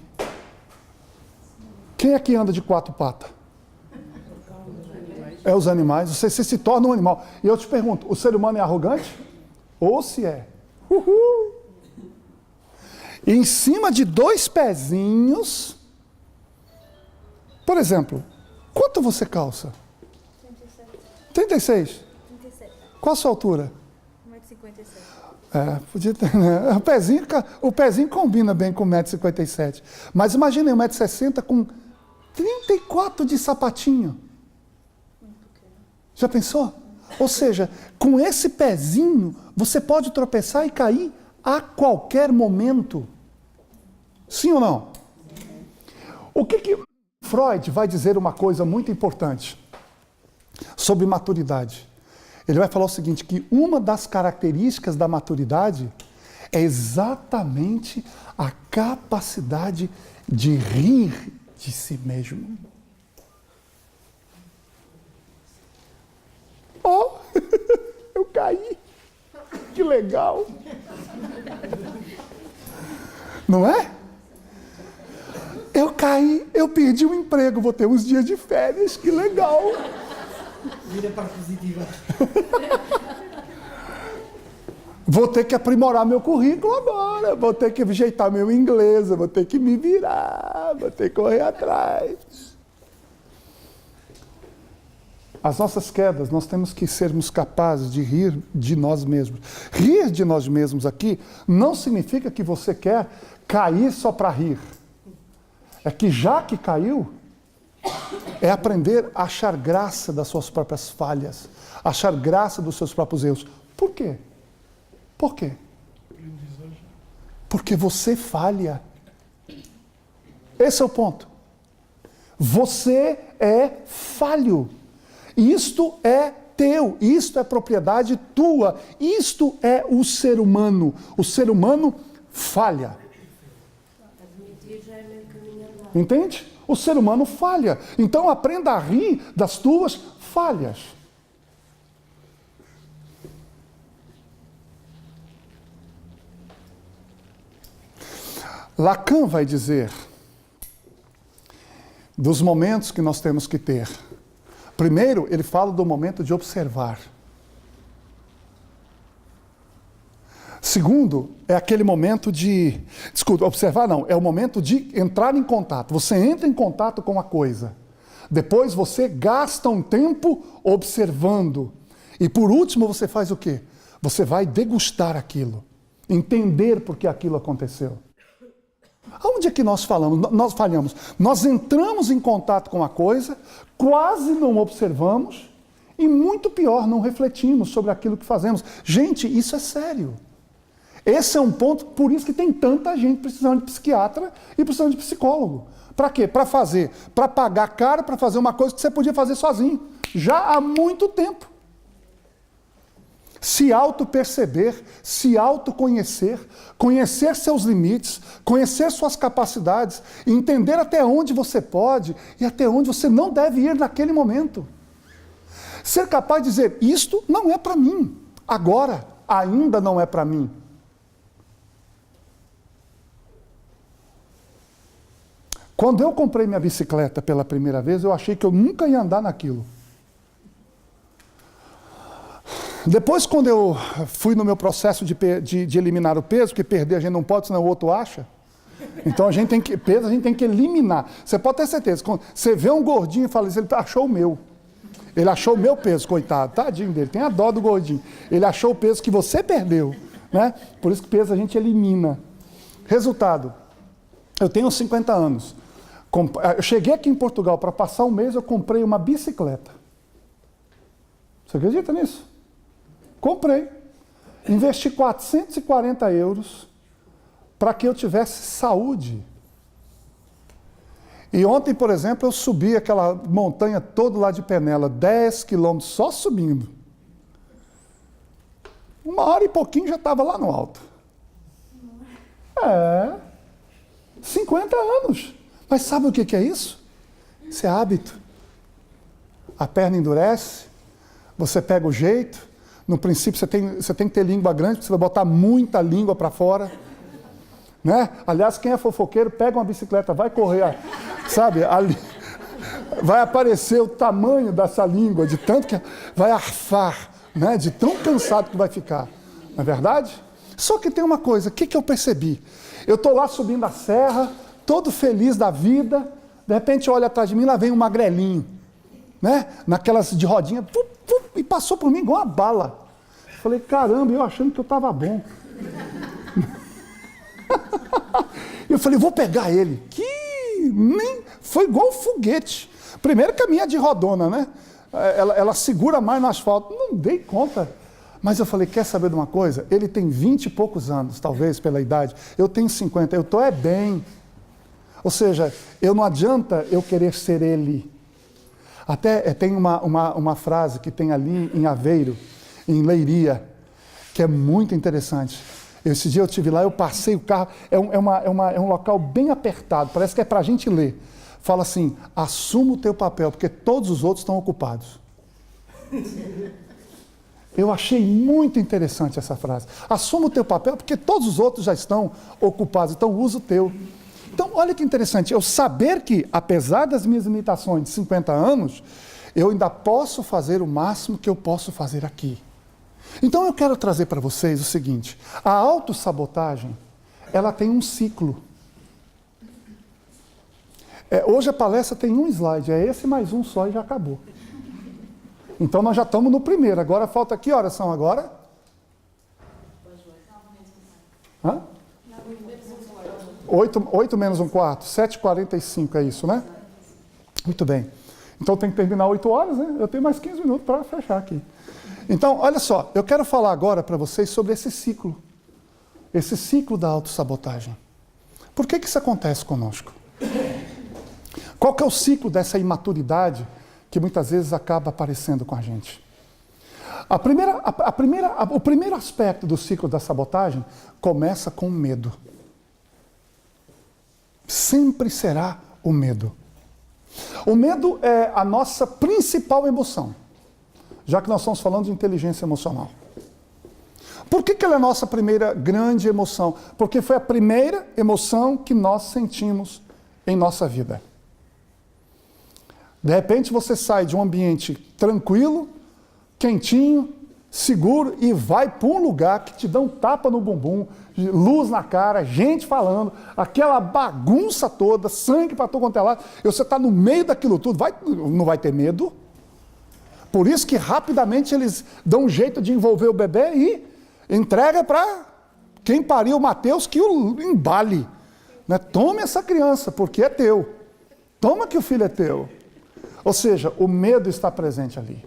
Speaker 1: Quem é que anda de 4 patas? É os animais. Você se torna um animal. E eu te pergunto, o ser humano é arrogante? Ou se é? Uhul! E em cima de 2 pezinhos... Por exemplo, quanto você calça? 36.
Speaker 6: 37.
Speaker 1: Qual a sua altura?
Speaker 6: 1,57 m.
Speaker 1: Podia ter, né? O pezinho combina bem com 1,57 m. Mas imagine 1,60 m com 34 de sapatinho. Já pensou? Ou seja, com esse pezinho, você pode tropeçar e cair a qualquer momento. Sim ou não? O que Freud vai dizer uma coisa muito importante sobre maturidade. Ele vai falar o seguinte, que uma das características da maturidade é exatamente a capacidade de rir de si mesmo. Oh, eu caí. Que legal. Não é? Eu caí, eu perdi o emprego, vou ter uns dias de férias, que legal.
Speaker 4: Vira a parte positiva.
Speaker 1: Vou ter que aprimorar meu currículo agora, vou ter que ajeitar meu inglês, vou ter que me virar, vou ter que correr atrás. As nossas quedas, nós temos que sermos capazes de rir de nós mesmos. Rir de nós mesmos aqui não significa que você quer cair só para rir. É que já que caiu, é aprender a achar graça das suas próprias falhas, achar graça dos seus próprios erros. Por quê? Por quê? Porque você falha. Esse é o ponto. Você é falho. Isto é teu, isto é propriedade tua, isto é o ser humano. O ser humano falha. Entende? O ser humano falha. Então aprenda a rir das tuas falhas. Lacan vai dizer dos momentos que nós temos que ter. Primeiro, ele fala do momento de observar. Segundo, é aquele momento de... Desculpa, observar não, é o momento de entrar em contato. Você entra em contato com a coisa. Depois você gasta um tempo observando. E por último você faz o quê? Você vai degustar aquilo. Entender por que aquilo aconteceu. Aonde é que nós falhamos? Nós entramos em contato com a coisa, quase não observamos e muito pior, não refletimos sobre aquilo que fazemos. Gente, isso é sério. Esse é um ponto, por isso que tem tanta gente precisando de psiquiatra e precisando de psicólogo. Para quê? Para pagar caro para fazer uma coisa que você podia fazer sozinho, já há muito tempo. Se auto-perceber, se autoconhecer, conhecer seus limites, conhecer suas capacidades, entender até onde você pode e até onde você não deve ir naquele momento. Ser capaz de dizer, isto não é para mim, agora, ainda não é para mim. Quando eu comprei minha bicicleta pela primeira vez, eu achei que eu nunca ia andar naquilo. Depois, quando eu fui no meu processo de eliminar o peso, porque perder a gente não pode, senão o outro acha. Então, peso a gente tem que eliminar. Você pode ter certeza, quando você vê um gordinho e fala isso, ele achou o meu. Ele achou o meu peso, coitado, tadinho dele, tem a dó do gordinho. Ele achou o peso que você perdeu, né? Por isso que peso a gente elimina. Resultado, eu tenho 50 anos. Eu cheguei aqui em Portugal para passar um mês, eu comprei uma bicicleta. Você acredita nisso? Comprei. Investi 440 euros para que eu tivesse saúde. E ontem, por exemplo, eu subi aquela montanha toda lá de Penela, 10 quilômetros só subindo. 1 hora e pouquinho já estava lá no alto. 50 anos. Mas sabe o que é isso? Isso é hábito. A perna endurece, você pega o jeito. No princípio você tem que ter língua grande, porque você vai botar muita língua para fora. Né? Aliás, quem é fofoqueiro, pega uma bicicleta, vai correr, sabe? Ali, vai aparecer o tamanho dessa língua, de tanto que vai arfar, né? De tão cansado que vai ficar. Não é verdade? Só que tem uma coisa, o que eu percebi? Eu estou lá subindo a serra, todo feliz da vida, de repente olha atrás de mim, lá vem um magrelinho, né? Naquelas de rodinha, e passou por mim igual uma bala. Falei, caramba, eu achando que eu estava bom. Eu falei, vou pegar ele. Foi igual um foguete. Primeiro que a minha é de rodona, né? Ela segura mais no asfalto. Não dei conta. Mas eu falei, quer saber de uma coisa? Ele tem 20 e poucos anos, talvez, pela idade. Eu tenho 50, eu estou bem. Ou seja, não adianta eu querer ser ele. Até tem uma frase que tem ali em Aveiro, em Leiria, que é muito interessante. Esse dia eu estive lá, eu passei o carro, é um local bem apertado, parece que é para a gente ler. Fala assim, assuma o teu papel, porque todos os outros estão ocupados. Eu achei muito interessante essa frase. Assuma o teu papel, porque todos os outros já estão ocupados, então usa o teu. Então, olha que interessante, eu saber que, apesar das minhas limitações de 50 anos, eu ainda posso fazer o máximo que eu posso fazer aqui. Então eu quero trazer para vocês o seguinte, a autossabotagem, ela tem um ciclo. Hoje a palestra tem um slide, é esse mais um só e já acabou. Então nós já estamos no primeiro, agora falta que horas são agora? 8 menos um quarto, 7h45 é isso, né? Muito bem. Então tem que terminar 8 horas, né? Eu tenho mais 15 minutos para fechar aqui. Então, olha só, eu quero falar agora para vocês sobre esse ciclo da autossabotagem. Por que isso acontece conosco? Qual que é o ciclo dessa imaturidade que muitas vezes acaba aparecendo com a gente? O primeiro aspecto do ciclo da sabotagem começa com o medo. Sempre será o medo. O medo é a nossa principal emoção, já que nós estamos falando de inteligência emocional. Por que ela é a nossa primeira grande emoção? Porque foi a primeira emoção que nós sentimos em nossa vida. De repente você sai de um ambiente tranquilo, quentinho, seguro e vai para um lugar que te dá um tapa no bumbum, luz na cara, gente falando, aquela bagunça toda, sangue para todo quanto é lado, e você está no meio daquilo tudo, não vai ter medo? Por isso que rapidamente eles dão um jeito de envolver o bebê e entrega para quem pariu o Mateus que o embale. Né? Tome essa criança, porque é teu. Toma que o filho é teu. Ou seja, o medo está presente ali.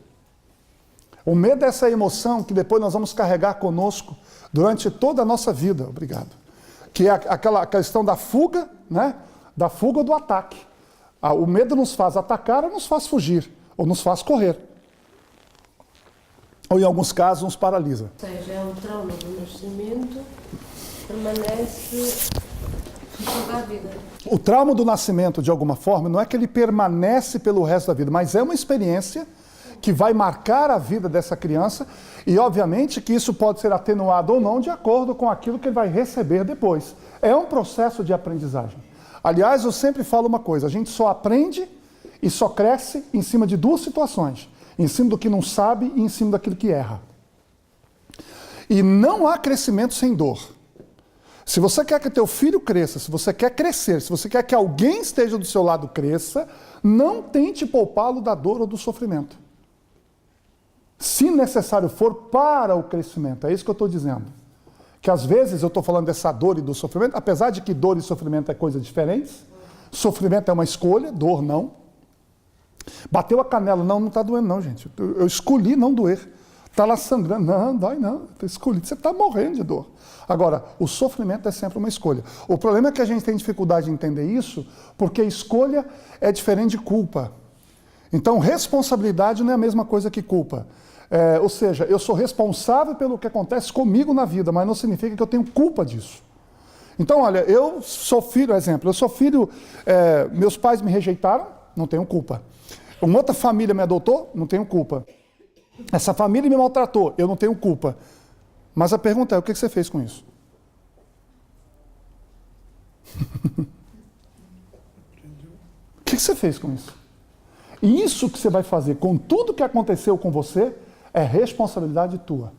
Speaker 1: O medo é essa emoção que depois nós vamos carregar conosco durante toda a nossa vida. Obrigado. Que é aquela questão da fuga, né? Da fuga ou do ataque. O medo nos faz atacar ou nos faz fugir, ou nos faz correr. Ou em alguns casos nos paralisa.
Speaker 2: Ou seja, é um trauma do nascimento, permanece toda a vida.
Speaker 1: O trauma do nascimento, de alguma forma, não é que ele permanece pelo resto da vida, mas é uma experiência que vai marcar a vida dessa criança e, obviamente, que isso pode ser atenuado ou não de acordo com aquilo que ele vai receber depois. É um processo de aprendizagem. Aliás, eu sempre falo uma coisa, a gente só aprende e só cresce em cima de duas situações. Em cima do que não sabe e em cima daquilo que erra. E não há crescimento sem dor. Se você quer que teu filho cresça, se você quer crescer, se você quer que alguém esteja do seu lado cresça, não tente poupá-lo da dor ou do sofrimento. Se necessário for para o crescimento, é isso que eu estou dizendo. Que às vezes eu estou falando dessa dor e do sofrimento, apesar de que dor e sofrimento é coisa diferente. Sofrimento é uma escolha, dor não. Bateu a canela, não está doendo não, gente. Eu escolhi não doer. Está lá sangrando, não, dói não. Eu escolhi, você está morrendo de dor. Agora, o sofrimento é sempre uma escolha. O problema é que a gente tem dificuldade de entender isso, porque escolha é diferente de culpa. Então, responsabilidade não é a mesma coisa que culpa. Ou seja, eu sou responsável pelo que acontece comigo na vida, mas não significa que eu tenho culpa disso. Então, olha, eu sou filho, exemplo, eu sou filho, meus pais me rejeitaram, não tenho culpa. Uma outra família me adotou, não tenho culpa. Essa família me maltratou, eu não tenho culpa. Mas a pergunta é, o que você fez com isso? O que você fez com isso? E isso que você vai fazer com tudo que aconteceu com você é responsabilidade tua.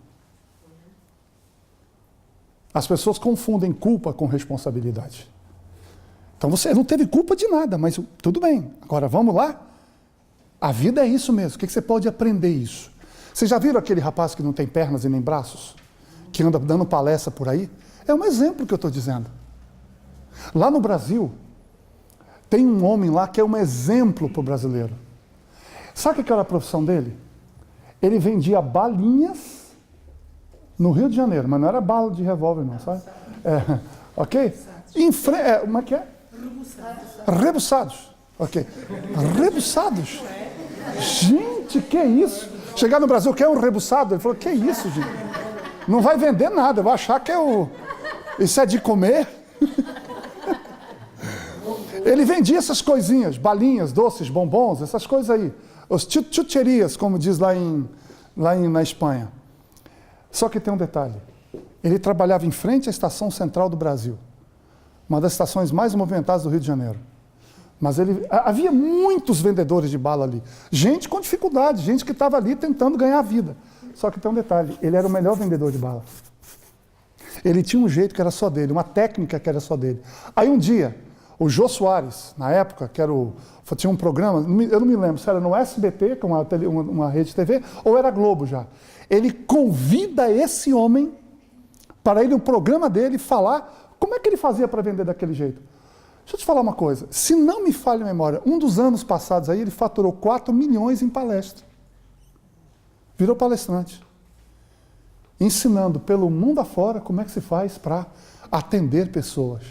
Speaker 1: As pessoas confundem culpa com responsabilidade. Então você não teve culpa de nada, mas tudo bem. Agora vamos lá? A vida é isso mesmo. O que você pode aprender isso? Vocês já viram aquele rapaz que não tem pernas e nem braços? Que anda dando palestra por aí? É um exemplo que eu estou dizendo. Lá no Brasil, tem um homem lá que é um exemplo para o brasileiro. Sabe o que era a profissão dele? Ele vendia balinhas no Rio de Janeiro, mas não era bala de revólver não, sabe? Ok? Como é que é? Rebuçados. Ok. Rebuçados. Gente, que isso? Chegar no Brasil, quer um rebuçado? Ele falou, que isso, gente? Não vai vender nada, eu vou achar que isso é de comer. Ele vendia essas coisinhas, balinhas, doces, bombons, essas coisas aí. Os chucherias, como diz na Espanha. Só que tem um detalhe. Ele trabalhava em frente à Estação Central do Brasil. Uma das estações mais movimentadas do Rio de Janeiro. Mas havia muitos vendedores de bala ali. Gente com dificuldade, gente que estava ali tentando ganhar a vida. Só que tem um detalhe, ele era o melhor vendedor de bala. Ele tinha um jeito que era só dele, uma técnica que era só dele. Aí um dia, o Jô Soares, na época, tinha um programa, eu não me lembro se era no SBT, que é uma rede de TV, ou era Globo já. Ele convida esse homem para ir no programa dele falar como é que ele fazia para vender daquele jeito. Deixa eu te falar uma coisa, se não me falha a memória, um dos anos passados aí, ele faturou 4 milhões em palestra. Virou palestrante. Ensinando pelo mundo afora como é que se faz para atender pessoas.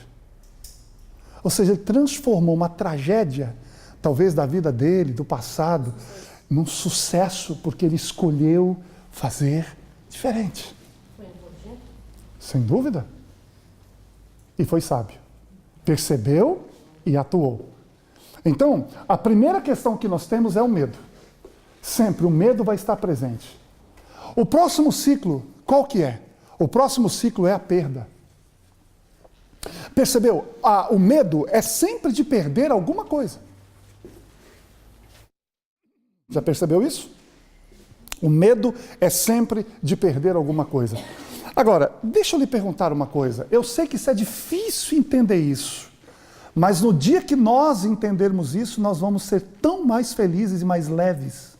Speaker 1: Ou seja, ele transformou uma tragédia, talvez da vida dele, do passado, num sucesso, porque ele escolheu fazer diferente.
Speaker 2: Foi inteligente?
Speaker 1: Sem dúvida. E foi sábio. Percebeu e atuou. Então, a primeira questão que nós temos é o medo. Sempre o medo vai estar presente. O próximo ciclo, qual que é? O próximo ciclo é a perda. Percebeu? O medo é sempre de perder alguma coisa. Já percebeu isso? O medo é sempre de perder alguma coisa. Agora, deixa eu lhe perguntar uma coisa. Eu sei que isso é difícil entender isso. Mas no dia que nós entendermos isso, nós vamos ser tão mais felizes e mais leves.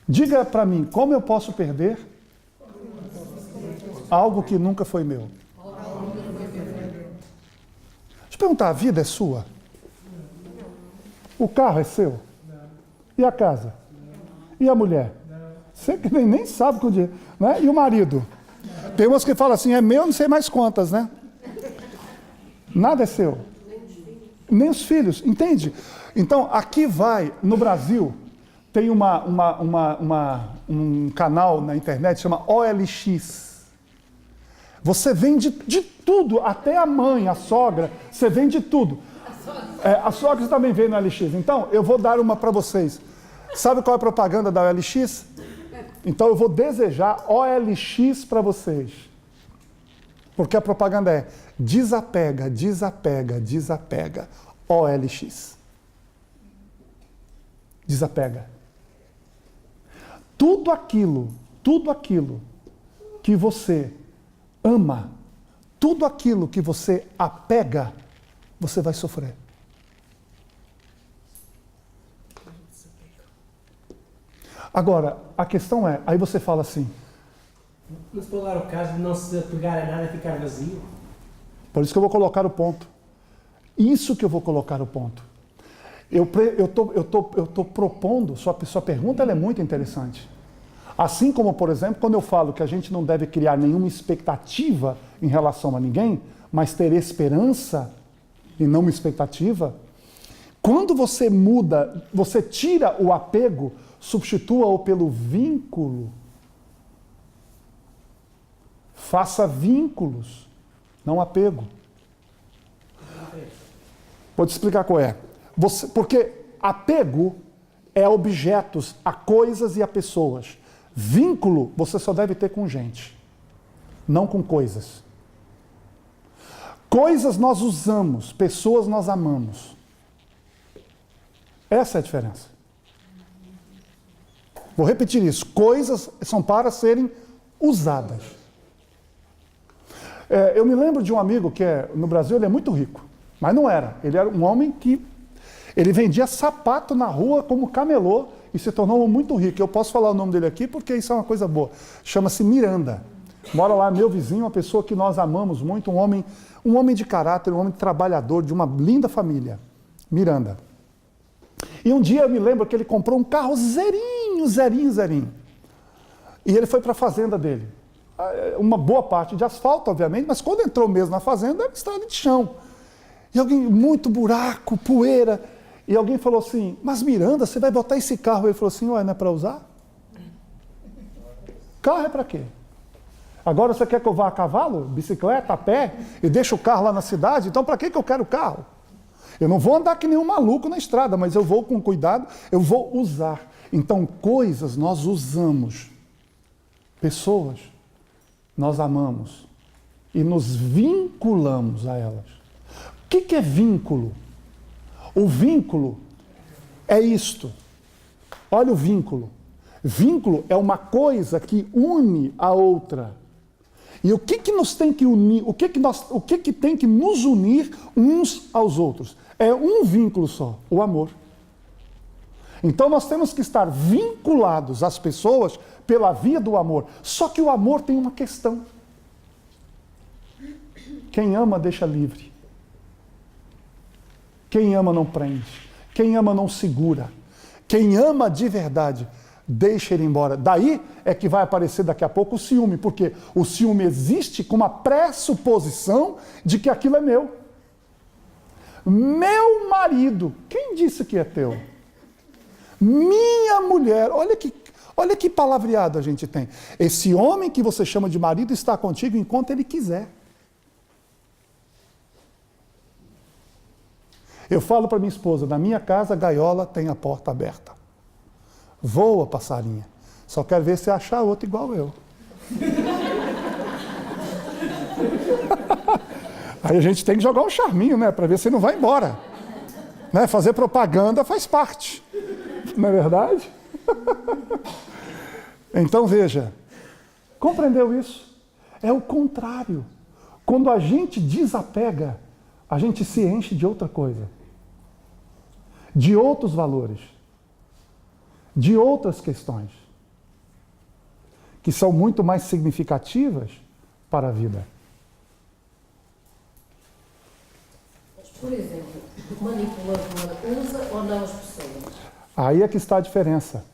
Speaker 1: Diga para mim, como eu posso perder algo que nunca foi meu? Deixa eu perguntar, a vida é sua? O carro é seu? E a casa? E a mulher? Você que nem sabe com o dinheiro. Né? E o marido? Tem umas que falam assim, é meu, não sei mais quantas, né? Nada é seu. Nem os filhos, entende? Então, aqui vai, no Brasil, tem um canal na internet que chama OLX. Você vende de tudo, até a mãe, a sogra, você vende tudo. A sogra também vem no OLX. Então, eu vou dar uma para vocês. Sabe qual é a propaganda da OLX? Então, eu vou desejar OLX para vocês. Porque a propaganda é desapega, desapega, desapega. OLX. Desapega. Tudo aquilo que você ama, tudo aquilo que você apega, você vai sofrer. Agora, a questão é, aí você fala assim,
Speaker 4: Não se pode dar o caso de não se apegar a nada e ficar vazio?
Speaker 1: por isso que eu vou colocar o ponto. Isso que eu vou colocar o ponto. Eu tô propondo, sua pergunta ela é muito interessante. Assim como, por exemplo, quando eu falo que a gente não deve criar nenhuma expectativa em relação a ninguém, mas ter esperança e não uma expectativa, quando você muda, você tira o apego, substitua-o pelo vínculo. Faça vínculos, não apego. Vou te explicar qual é. Porque apego é a objetos, a coisas e a pessoas. Vínculo você só deve ter com gente, não com coisas. Coisas nós usamos, pessoas nós amamos. Essa é a diferença. Vou repetir isso. Coisas são para serem usadas. Eu me lembro de um amigo que no Brasil ele é muito rico, mas não era. Ele era um homem que ele vendia sapato na rua como camelô e se tornou muito rico. Eu posso falar o nome dele aqui porque isso é uma coisa boa. Chama-se Miranda. Mora lá meu vizinho, uma pessoa que nós amamos muito, um homem de caráter, um homem trabalhador, de uma linda família. Miranda. E um dia eu me lembro que ele comprou um carro zerinho. E ele foi para a fazenda dele. Uma boa parte de asfalto, obviamente, mas quando entrou mesmo na fazenda, era estrada de chão. E alguém, muito buraco, poeira. E alguém falou assim, mas Miranda, você vai botar esse carro? Ele falou assim, ué, não é para usar? Carro é para quê? Agora você quer que eu vá a cavalo, bicicleta, a pé, e deixe o carro lá na cidade? Então para que eu quero o carro? Eu não vou andar que nem um maluco na estrada, mas eu vou com cuidado, eu vou usar. Então coisas nós usamos, pessoas nós amamos e nos vinculamos a elas. O que é vínculo? O vínculo é isto. Olha o vínculo. Vínculo é uma coisa que une a outra. E o que nos tem que unir? O que tem que nos unir uns aos outros? É um vínculo só, o amor. Então nós temos que estar vinculados às pessoas pela via do amor. Só que o amor tem uma questão. Quem ama deixa livre. Quem ama não prende. Quem ama não segura. Quem ama de verdade deixa ele embora. Daí é que vai aparecer daqui a pouco o ciúme, porque o ciúme existe com uma pressuposição de que aquilo é meu. Meu marido, quem disse que é teu? Minha mulher, olha que palavreado a gente tem. Esse homem que você chama de marido está contigo enquanto ele quiser. Eu falo para minha esposa, na minha casa a gaiola tem a porta aberta. Voa, passarinha. Só quero ver se achar outro igual eu. Aí a gente tem que jogar um charminho, né? Para ver se não vai embora. Né? Fazer propaganda faz parte. Não é verdade? Então veja. Compreendeu isso? É o contrário. Quando a gente desapega, a gente se enche de outra coisa. De outros valores. De outras questões. Que são muito mais significativas para a vida.
Speaker 2: Por exemplo, manipulador usa ou não as pessoas?
Speaker 1: Aí é que está a diferença.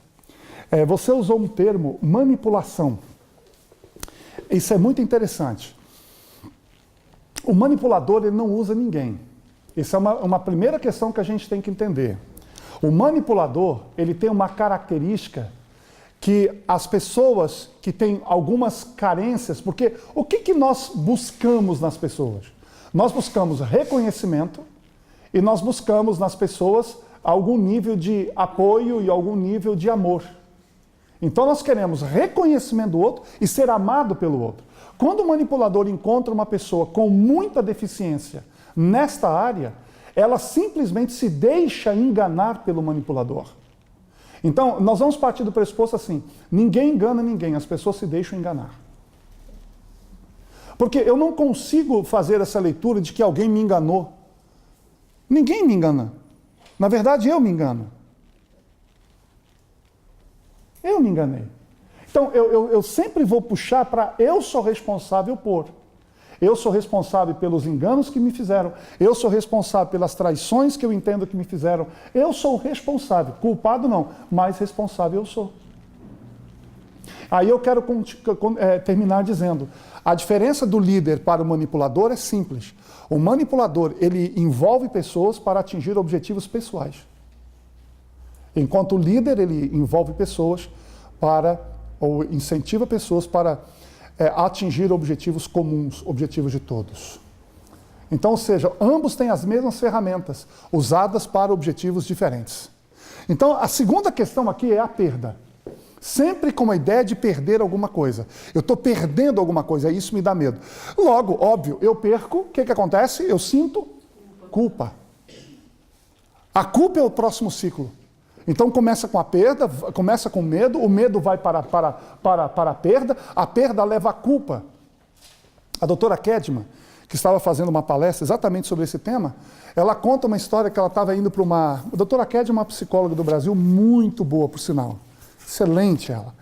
Speaker 1: Você usou um termo, manipulação. Isso é muito interessante. O manipulador, ele não usa ninguém. Essa é uma primeira questão que a gente tem que entender. O manipulador, ele tem uma característica que as pessoas que têm algumas carências, porque o que nós buscamos nas pessoas? Nós buscamos reconhecimento e nós buscamos nas pessoas algum nível de apoio e algum nível de amor. Então nós queremos reconhecimento do outro e ser amado pelo outro. Quando o manipulador encontra uma pessoa com muita deficiência nesta área, ela simplesmente se deixa enganar pelo manipulador. Então, nós vamos partir do pressuposto assim, ninguém engana ninguém, as pessoas se deixam enganar. Porque eu não consigo fazer essa leitura de que alguém me enganou. Ninguém me engana. Na verdade, eu me engano. Eu me enganei. Então, eu sempre vou puxar para eu sou responsável por. Eu sou responsável pelos enganos que me fizeram. Eu sou responsável pelas traições que eu entendo que me fizeram. Eu sou o responsável. Culpado não, mas responsável eu sou. Aí eu quero terminar dizendo, a diferença do líder para o manipulador é simples. O manipulador, ele envolve pessoas para atingir objetivos pessoais. Enquanto o líder, ele envolve pessoas ou incentiva pessoas para atingir objetivos comuns, objetivos de todos. Então, ou seja, ambos têm as mesmas ferramentas, usadas para objetivos diferentes. Então, a segunda questão aqui é a perda. Sempre com a ideia de perder alguma coisa. Eu estou perdendo alguma coisa, isso me dá medo. Logo, óbvio, eu perco, o que acontece? Eu sinto culpa. A culpa é o próximo ciclo. Então começa com a perda, começa com o medo vai para a perda leva à culpa. A doutora Kedman, que estava fazendo uma palestra exatamente sobre esse tema, ela conta uma história que ela estava indo para uma... A doutora Kedman é uma psicóloga do Brasil muito boa, por sinal. Excelente ela.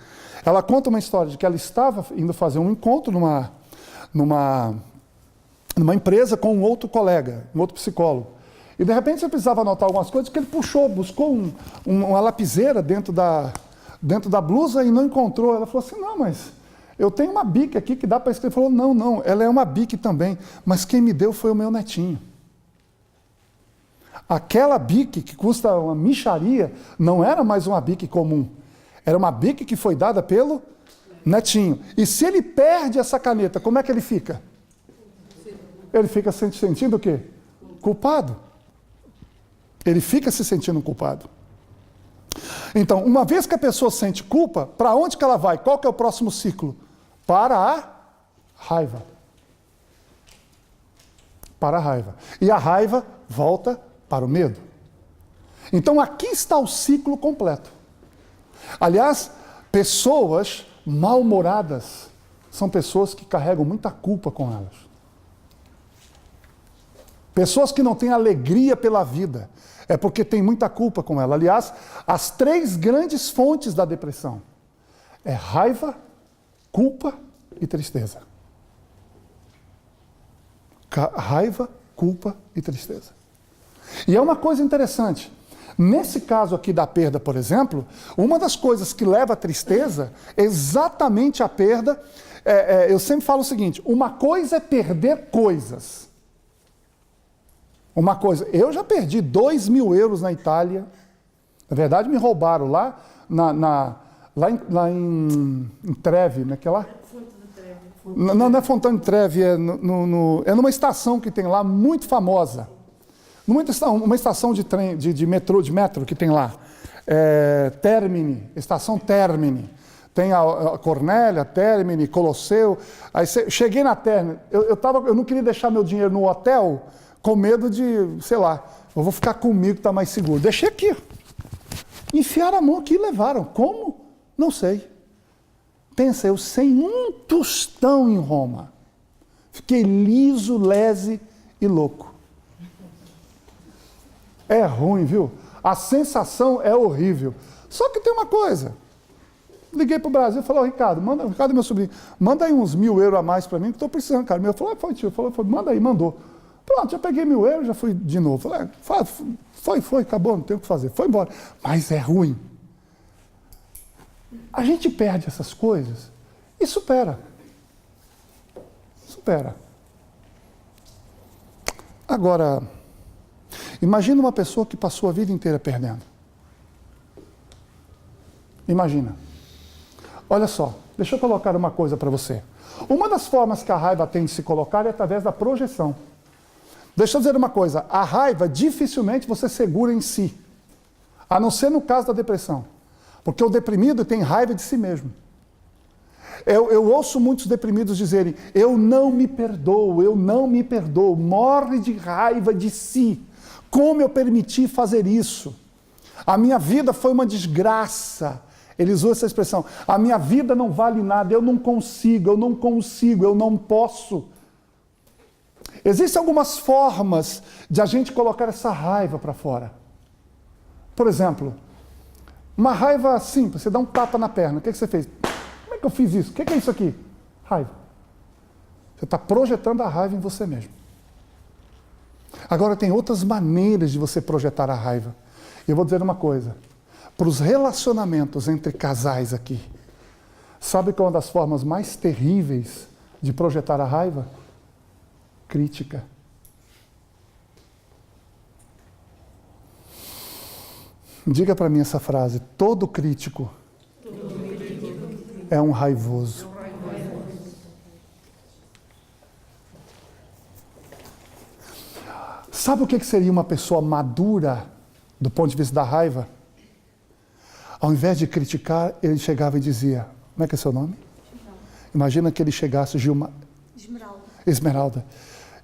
Speaker 1: Ela conta uma história de que ela estava indo fazer um encontro numa empresa com um outro colega, um outro psicólogo. E de repente você precisava anotar algumas coisas que ele buscou uma lapiseira dentro da blusa e não encontrou. Ela falou assim, não, mas eu tenho uma Bic aqui que dá para escrever. Ele falou, não, ela é uma Bic também, mas quem me deu foi o meu netinho. Aquela Bic que custa uma mixaria não era mais uma Bic comum, era uma Bic que foi dada pelo netinho. E se ele perde essa caneta, como é que ele fica? Ele fica se sentindo o quê? Culpado. Ele fica se sentindo culpado. Então, uma vez que a pessoa sente culpa, para onde que ela vai? Qual que é o próximo ciclo? Para a raiva. Para a raiva. E a raiva volta para o medo. Então, aqui está o ciclo completo. Aliás, pessoas mal-humoradas são pessoas que carregam muita culpa com elas. Pessoas que não têm alegria pela vida, é porque tem muita culpa com ela. Aliás, as 3 grandes fontes da depressão é raiva, culpa e tristeza. Raiva, culpa e tristeza. E é uma coisa interessante. Nesse caso aqui da perda, por exemplo, uma das coisas que leva à tristeza é exatamente a perda. Eu sempre falo o seguinte, uma coisa é perder coisas. Uma coisa, eu já perdi 2.000 euros na Itália. Na verdade, me roubaram lá em Treve, né? Que é lá? Não é Fontana de Treve, é numa estação que tem lá, muito famosa. Uma estação de trem, de metro que tem lá. Termini, estação Termini. Tem a Cornélia, Termini, Colosseu. Aí cheguei na Termini, eu não queria deixar meu dinheiro no hotel, com medo de, sei lá, eu vou ficar comigo, tá mais seguro. Deixei aqui. Enfiaram a mão aqui e levaram. Como? Não sei. Pensa, eu sem um tostão em Roma. Fiquei liso, lese e louco. É ruim, viu? A sensação é horrível. Só que tem uma coisa. Liguei para o Brasil e falei, Ricardo, Ricardo, meu sobrinho, manda aí uns 1.000 euros a mais para mim, que estou precisando, cara. Meu falou, foi, tio. Falou, manda aí, mandou. Pronto, já peguei 1.000 euros, já fui de novo. Falei, foi, acabou, não tem o que fazer. Foi embora. Mas é ruim. A gente perde essas coisas e supera. Supera. Agora, imagina uma pessoa que passou a vida inteira perdendo. Imagina. Olha só, deixa eu colocar uma coisa para você. Uma das formas que a raiva tem de se colocar é através da projeção. Deixa eu dizer uma coisa, a raiva dificilmente você segura em si, a não ser no caso da depressão. Porque o deprimido tem raiva de si mesmo. Eu ouço muitos deprimidos dizerem, eu não me perdoo, morre de raiva de si. Como eu permiti fazer isso? A minha vida foi uma desgraça. Eles usam essa expressão, a minha vida não vale nada, eu não consigo, eu não posso. Existem algumas formas de a gente colocar essa raiva para fora. Por exemplo, uma raiva simples, você dá um tapa na perna, o que você fez? Como é que eu fiz isso? O que é isso aqui? Raiva. Você está projetando a raiva em você mesmo. Agora tem outras maneiras de você projetar a raiva. Eu vou dizer uma coisa, para os relacionamentos entre casais aqui, sabe qual é uma das formas mais terríveis de projetar a raiva? Crítica. Diga para mim essa frase, todo crítico é um raivoso. Sabe o que seria uma pessoa madura do ponto de vista da raiva? Ao invés de criticar, ele chegava e dizia, como é que é seu nome? Imagina que ele chegasse, Esmeralda.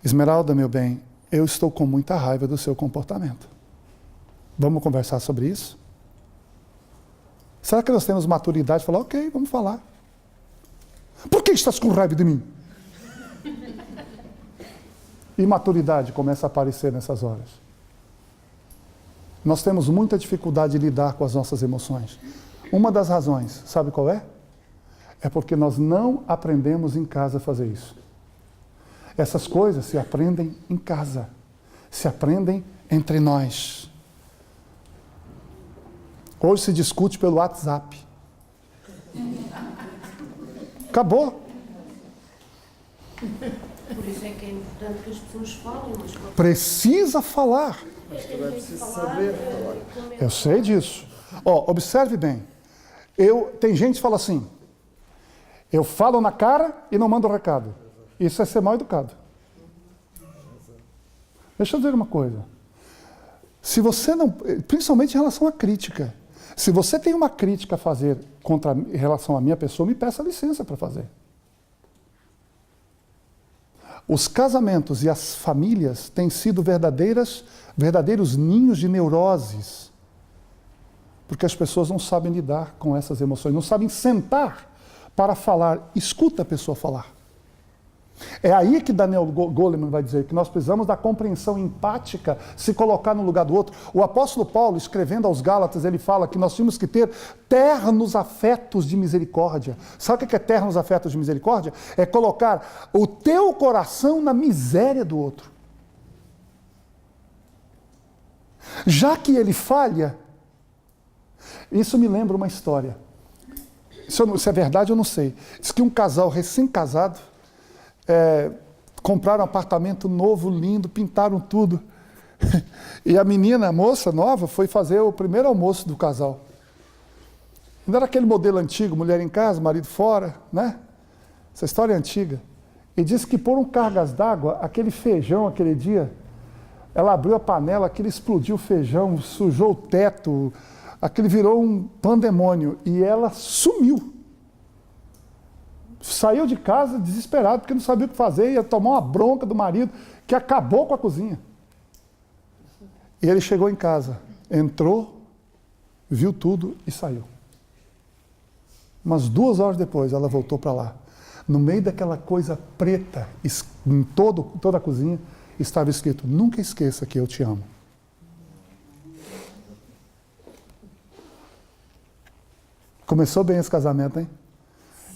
Speaker 1: Esmeralda, meu bem, eu estou com muita raiva do seu comportamento. Vamos conversar sobre isso? Será que nós temos maturidade de falar, ok, vamos falar. Por que estás com raiva de mim? Imaturidade começa a aparecer nessas horas. Nós temos muita dificuldade de lidar com as nossas emoções. Uma das razões, sabe qual é? É porque nós não aprendemos em casa a fazer isso. Essas coisas se aprendem em casa, se aprendem entre nós. Hoje se discute pelo WhatsApp. Acabou.
Speaker 2: Por isso é que é importante que as pessoas falem.
Speaker 1: Precisa falar.
Speaker 2: Saber.
Speaker 1: Eu sei disso. Observe bem. Tem gente que fala assim, eu falo na cara e não mando recado. Isso é ser mal educado. Deixa eu dizer uma coisa. Se você não, principalmente em relação à crítica, se você tem uma crítica a fazer em relação à minha pessoa, me peça licença para fazer. Os casamentos e as famílias têm sido verdadeiros ninhos de neuroses, porque as pessoas não sabem lidar com essas emoções, não sabem sentar para falar, escuta a pessoa falar. É aí que Daniel Goleman vai dizer que nós precisamos da compreensão empática, se colocar no lugar do outro. O apóstolo Paulo, escrevendo aos Gálatas, ele fala que nós tínhamos que ter ternos afetos de misericórdia. Sabe o que é ternos afetos de misericórdia? É colocar o teu coração na miséria do outro. Já que ele falha, isso me lembra uma história. Se é verdade, eu não sei. Diz que um casal recém-casado compraram um apartamento novo, lindo, pintaram tudo. E a menina, a moça nova, foi fazer o primeiro almoço do casal. Não era aquele modelo antigo, mulher em casa, marido fora, né? Essa história é antiga. E disse que por cargas d'água, aquele feijão, aquele dia, ela abriu a panela, aquele explodiu o feijão, sujou o teto, aquele virou um pandemônio. E ela sumiu. Saiu de casa desesperado, porque não sabia o que fazer, ia tomar uma bronca do marido, que acabou com a cozinha. E ele chegou em casa, entrou, viu tudo e saiu. Umas 2 horas depois, ela voltou para lá. No meio daquela coisa preta, em toda a cozinha, estava escrito, nunca esqueça que eu te amo. Começou bem esse casamento, hein?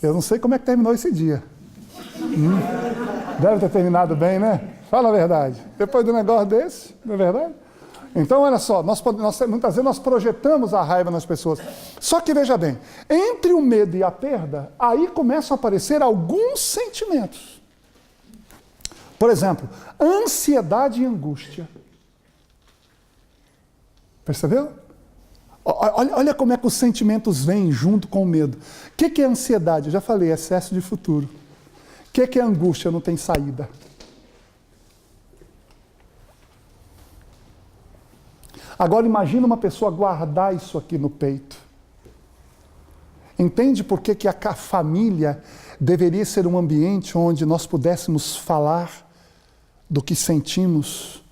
Speaker 1: Eu não sei como é que terminou esse dia. Deve ter terminado bem, né? Fala a verdade. Depois de um negócio desse, não é verdade? Então, olha só, muitas vezes nós projetamos a raiva nas pessoas. Só que, veja bem, entre o medo e a perda, aí começam a aparecer alguns sentimentos. Por exemplo, ansiedade e angústia. Percebeu? Olha como é que os sentimentos vêm junto com o medo. O que é ansiedade? Eu já falei, excesso de futuro. O que é angústia? Não tem saída. Agora imagina uma pessoa guardar isso aqui no peito. Entende por que a família deveria ser um ambiente onde nós pudéssemos falar do que sentimos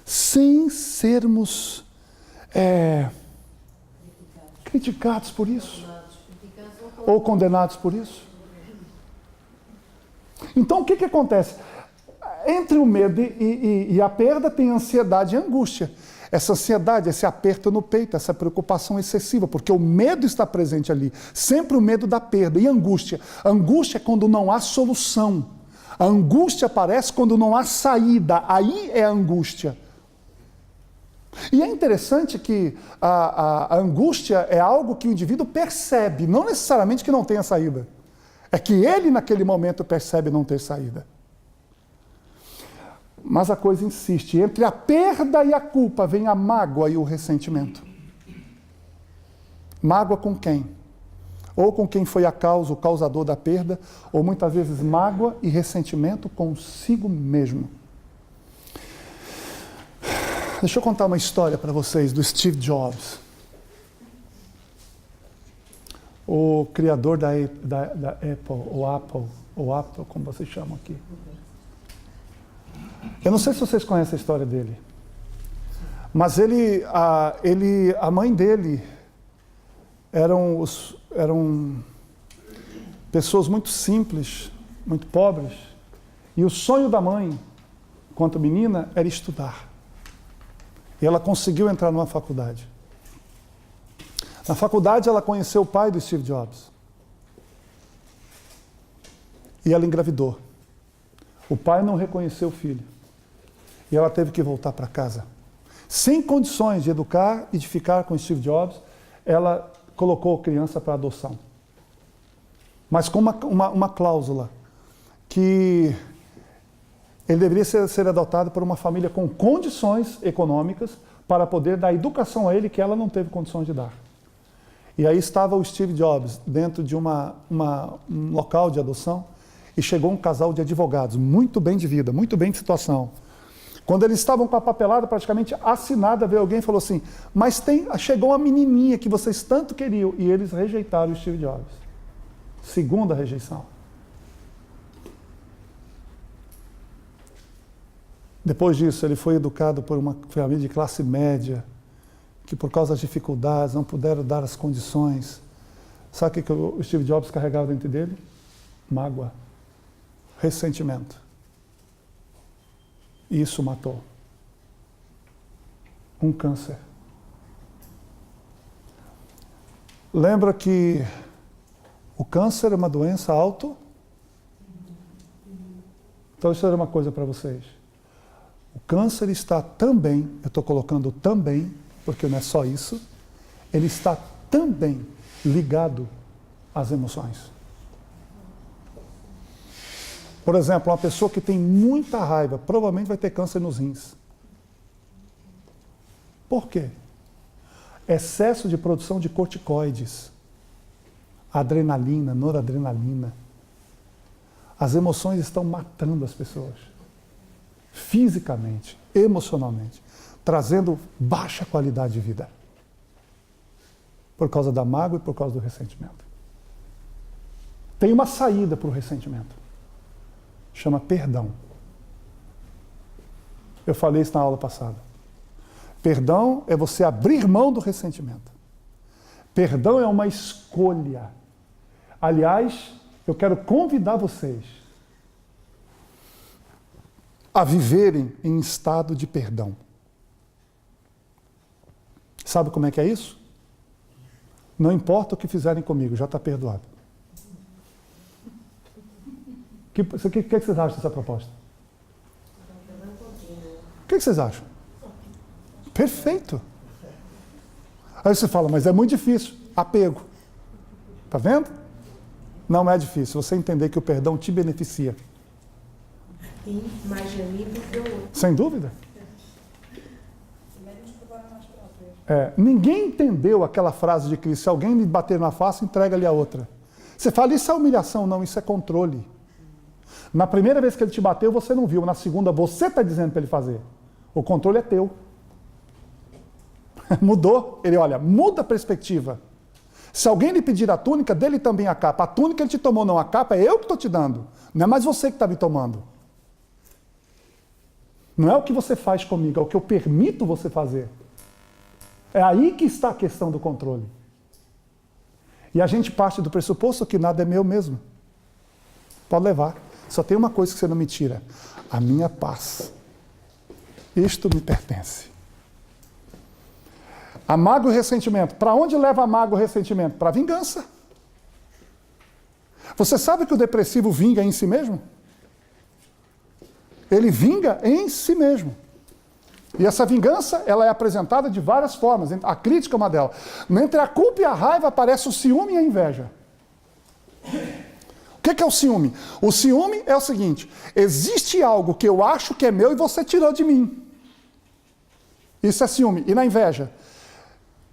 Speaker 1: sem sermos criticados por isso? Ou condenados por isso? Então o que acontece? Entre o medo e a perda tem ansiedade e angústia. Essa ansiedade, esse aperto no peito, essa preocupação excessiva, porque o medo está presente ali. Sempre o medo da perda. E angústia? Angústia é quando não há solução. A angústia aparece quando não há saída. Aí é a angústia. E é interessante que a angústia é algo que o indivíduo percebe, não necessariamente que não tenha saída. É que ele, naquele momento, percebe não ter saída. Mas a coisa insiste. Entre a perda e a culpa vem a mágoa e o ressentimento. Mágoa com quem? Ou com quem foi a causa, o causador da perda, ou muitas vezes mágoa e ressentimento consigo mesmo. Deixa eu contar uma história para vocês do Steve Jobs. O criador da Apple, ou Apple, como vocês chamam aqui. Eu não sei se vocês conhecem a história dele, mas a mãe dele eram pessoas muito simples, muito pobres, e o sonho da mãe, enquanto menina, era estudar. E ela conseguiu entrar numa faculdade. Na faculdade ela conheceu o pai do Steve Jobs. E ela engravidou. O pai não reconheceu o filho. E ela teve que voltar para casa. Sem condições de educar e de ficar com Steve Jobs, ela colocou a criança para adoção. Mas com uma cláusula que ele deveria ser adotado por uma família com condições econômicas para poder dar educação a ele que ela não teve condições de dar. E aí estava o Steve Jobs dentro de um local de adoção e chegou um casal de advogados, muito bem de vida, muito bem de situação. Quando eles estavam com a papelada praticamente assinada, veio alguém e falou assim, mas chegou uma menininha que vocês tanto queriam, e eles rejeitaram o Steve Jobs. Segunda rejeição. Depois disso, ele foi educado por uma família de classe média, que por causa das dificuldades não puderam dar as condições. Sabe o que o Steve Jobs carregava dentro dele? Mágoa, ressentimento. E isso matou. Um câncer. Lembra que o câncer é uma doença auto? Então, deixa eu dizer uma coisa para vocês. O câncer está também, eu estou colocando também, porque não é só isso, ele está também ligado às emoções. Por exemplo, uma pessoa que tem muita raiva, provavelmente vai ter câncer nos rins. Por quê? Excesso de produção de corticoides, adrenalina, noradrenalina. As emoções estão matando as pessoas. Fisicamente, emocionalmente, trazendo baixa qualidade de vida. Por causa da mágoa e por causa do ressentimento. Tem uma saída para o ressentimento. Chama perdão. Eu falei isso na aula passada. Perdão é você abrir mão do ressentimento. Perdão é uma escolha. Aliás, eu quero convidar vocês a viverem em estado de perdão. Sabe como é que é isso? Não importa o que fizerem comigo, já está perdoado. O que vocês acham dessa proposta? O que vocês acham? Perfeito. Aí você fala, mas é muito difícil. Apego. Tá vendo? Não é difícil. Você entender que o perdão te beneficia.
Speaker 2: E mais a mim do que ao outro.
Speaker 1: Sem dúvida. Ninguém entendeu aquela frase de Cristo. Se alguém me bater na face, entrega-lhe a outra. Você fala, isso é humilhação? Não, isso é controle. Na primeira vez que ele te bateu, você não viu. Na segunda, você está dizendo para ele fazer. O controle é teu. Mudou. Ele, olha, muda a perspectiva. Se alguém lhe pedir a túnica, dele também a capa. A túnica ele te tomou, não a capa, é eu que estou te dando. Não é mais você que está me tomando. Não é o que você faz comigo, é o que eu permito você fazer. É aí que está a questão do controle. E a gente parte do pressuposto que nada é meu mesmo. Pode levar. Só tem uma coisa que você não me tira. A minha paz. Isto me pertence. A mágoa e o ressentimento. Para onde leva a mágoa e o ressentimento? Para a vingança. Você sabe que o depressivo vinga em si mesmo? Ele vinga em si mesmo. E essa vingança, ela é apresentada de várias formas. A crítica é uma delas. Entre a culpa e a raiva aparece o ciúme e a inveja. O que é o ciúme? O ciúme é o seguinte: existe algo que eu acho que é meu e você tirou de mim. Isso é ciúme. E na inveja?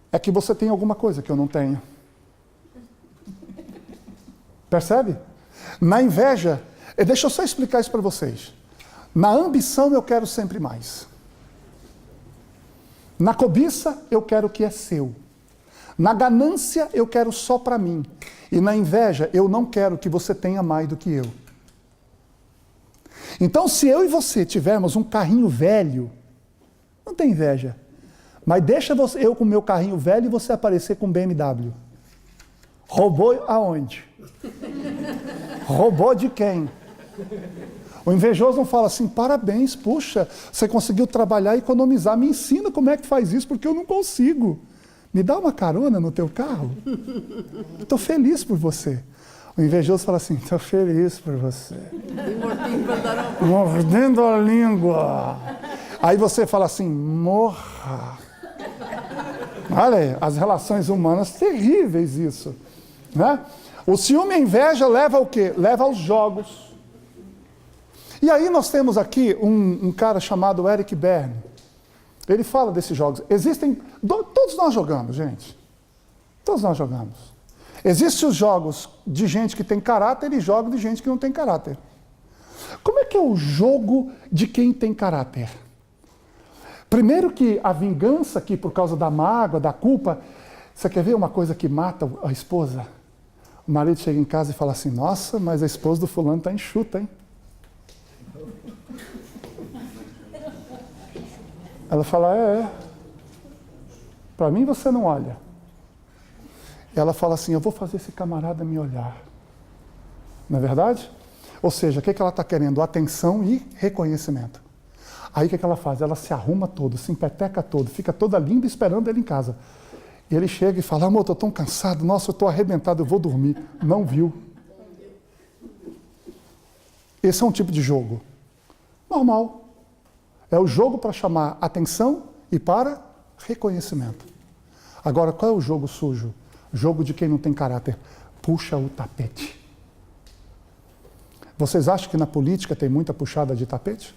Speaker 1: É que você tem alguma coisa que eu não tenho. Percebe? Na inveja, deixa eu só explicar isso para vocês. Na ambição eu quero sempre mais. Na cobiça eu quero o que é seu. Na ganância eu quero só para mim. E na inveja eu não quero que você tenha mais do que eu. Então se eu e você tivermos um carrinho velho, não tem inveja. Mas deixa eu com o meu carrinho velho e você aparecer com BMW. Roubou aonde? Roubou de quem? O invejoso não fala assim, parabéns, puxa, você conseguiu trabalhar e economizar. Me ensina como é que faz isso, porque eu não consigo. Me dá uma carona no teu carro? Estou feliz por você. O invejoso fala assim, estou feliz por você. Mordendo a língua. Aí você fala assim, morra. Olha aí, as relações humanas, terríveis isso. Né? O ciúme e a inveja leva ao quê? Leva aos jogos. E aí nós temos aqui um cara chamado Eric Berne. Ele fala desses jogos. Existem... Todos nós jogamos, gente. Todos nós jogamos. Existem os jogos de gente que tem caráter e jogos de gente que não tem caráter. Como é que é o jogo de quem tem caráter? Primeiro que a vingança aqui por causa da mágoa, da culpa... Você quer ver uma coisa que mata a esposa? O marido chega em casa e fala assim, nossa, mas a esposa do fulano está enxuta, hein? Ela fala, para mim você não olha. Ela fala assim, eu vou fazer esse camarada me olhar. Não é verdade? Ou seja, o que ela está querendo? Atenção e reconhecimento. Aí o que ela faz? Ela se arruma toda, se empeteca toda, fica toda linda esperando ele em casa. E ele chega e fala, amor, estou tão cansado, nossa, eu estou arrebentado, eu vou dormir. Não viu. Esse é um tipo de jogo. Normal. É o jogo para chamar atenção e para reconhecimento. Agora, qual é o jogo sujo? Jogo de quem não tem caráter. Puxa o tapete. Vocês acham que na política tem muita puxada de tapete?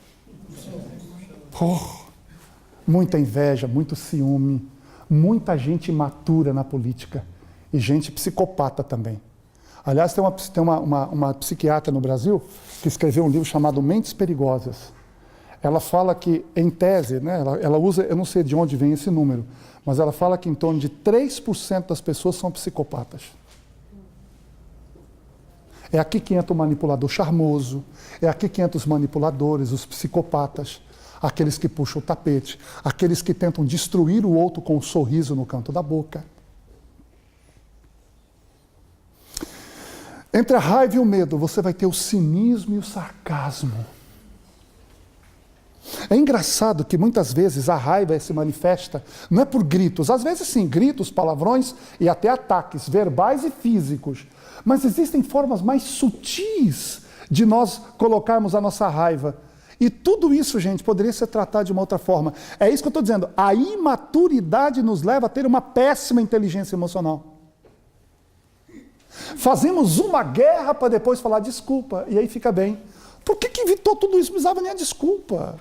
Speaker 1: Muita inveja, muito ciúme, muita gente imatura na política e gente psicopata também. Aliás, tem uma psiquiatra no Brasil que escreveu um livro chamado Mentes Perigosas. Ela fala que, em tese, né, ela usa, eu não sei de onde vem esse número, mas ela fala que em torno de 3% das pessoas são psicopatas. É aqui que entra o manipulador charmoso, é aqui que entram os manipuladores, os psicopatas, aqueles que puxam o tapete, aqueles que tentam destruir o outro com um sorriso no canto da boca. Entre a raiva e o medo, você vai ter o cinismo e o sarcasmo. É engraçado que muitas vezes a raiva se manifesta, não é por gritos, às vezes sim, gritos, palavrões e até ataques verbais e físicos. Mas existem formas mais sutis de nós colocarmos a nossa raiva. E tudo isso, gente, poderia ser tratado de uma outra forma. É isso que eu estou dizendo. A imaturidade nos leva a ter uma péssima inteligência emocional. Fazemos uma guerra para depois falar desculpa. E aí fica bem. Por que evitou tudo isso? Não precisava nem a desculpa.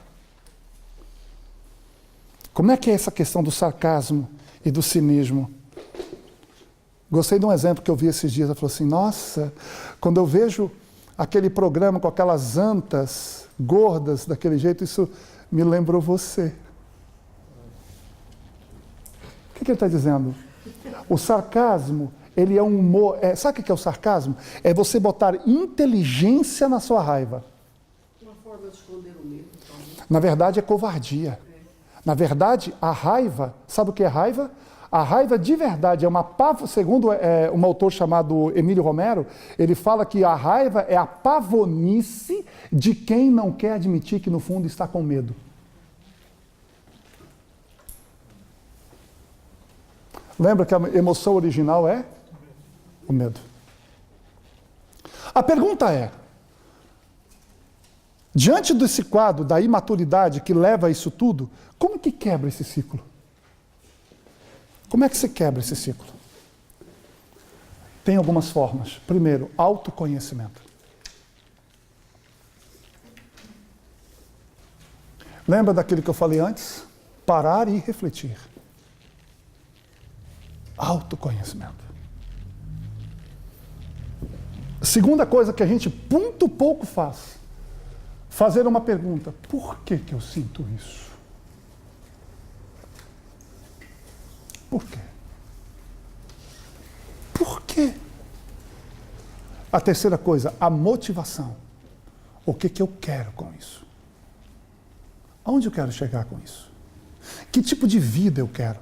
Speaker 1: Como é que é essa questão do sarcasmo e do cinismo? Gostei de um exemplo que eu vi esses dias. Ela falou assim, nossa, quando eu vejo aquele programa com aquelas antas gordas daquele jeito, isso me lembrou você. O que ele está dizendo? O sarcasmo, ele é um humor. Sabe o que é o sarcasmo? É você botar inteligência na sua raiva.
Speaker 2: Uma forma de esconder o medo, talvez.
Speaker 1: Na verdade, é covardia. Na verdade, a raiva, sabe o que é raiva? A raiva de verdade é uma segundo um autor chamado Emílio Romero, ele fala que a raiva é a pavonice de quem não quer admitir que no fundo está com medo. Lembra que a emoção original é o medo. A pergunta é, diante desse quadro da imaturidade que leva a isso tudo, como que quebra esse ciclo? Como é que se quebra esse ciclo? Tem algumas formas. Primeiro, autoconhecimento. Lembra daquilo que eu falei antes? Parar e refletir. Autoconhecimento. Segunda coisa que a gente muito pouco faz. Fazer uma pergunta. Por que eu sinto isso? Por quê? Por quê? A terceira coisa, a motivação. O que eu quero com isso? Aonde eu quero chegar com isso? Que tipo de vida eu quero?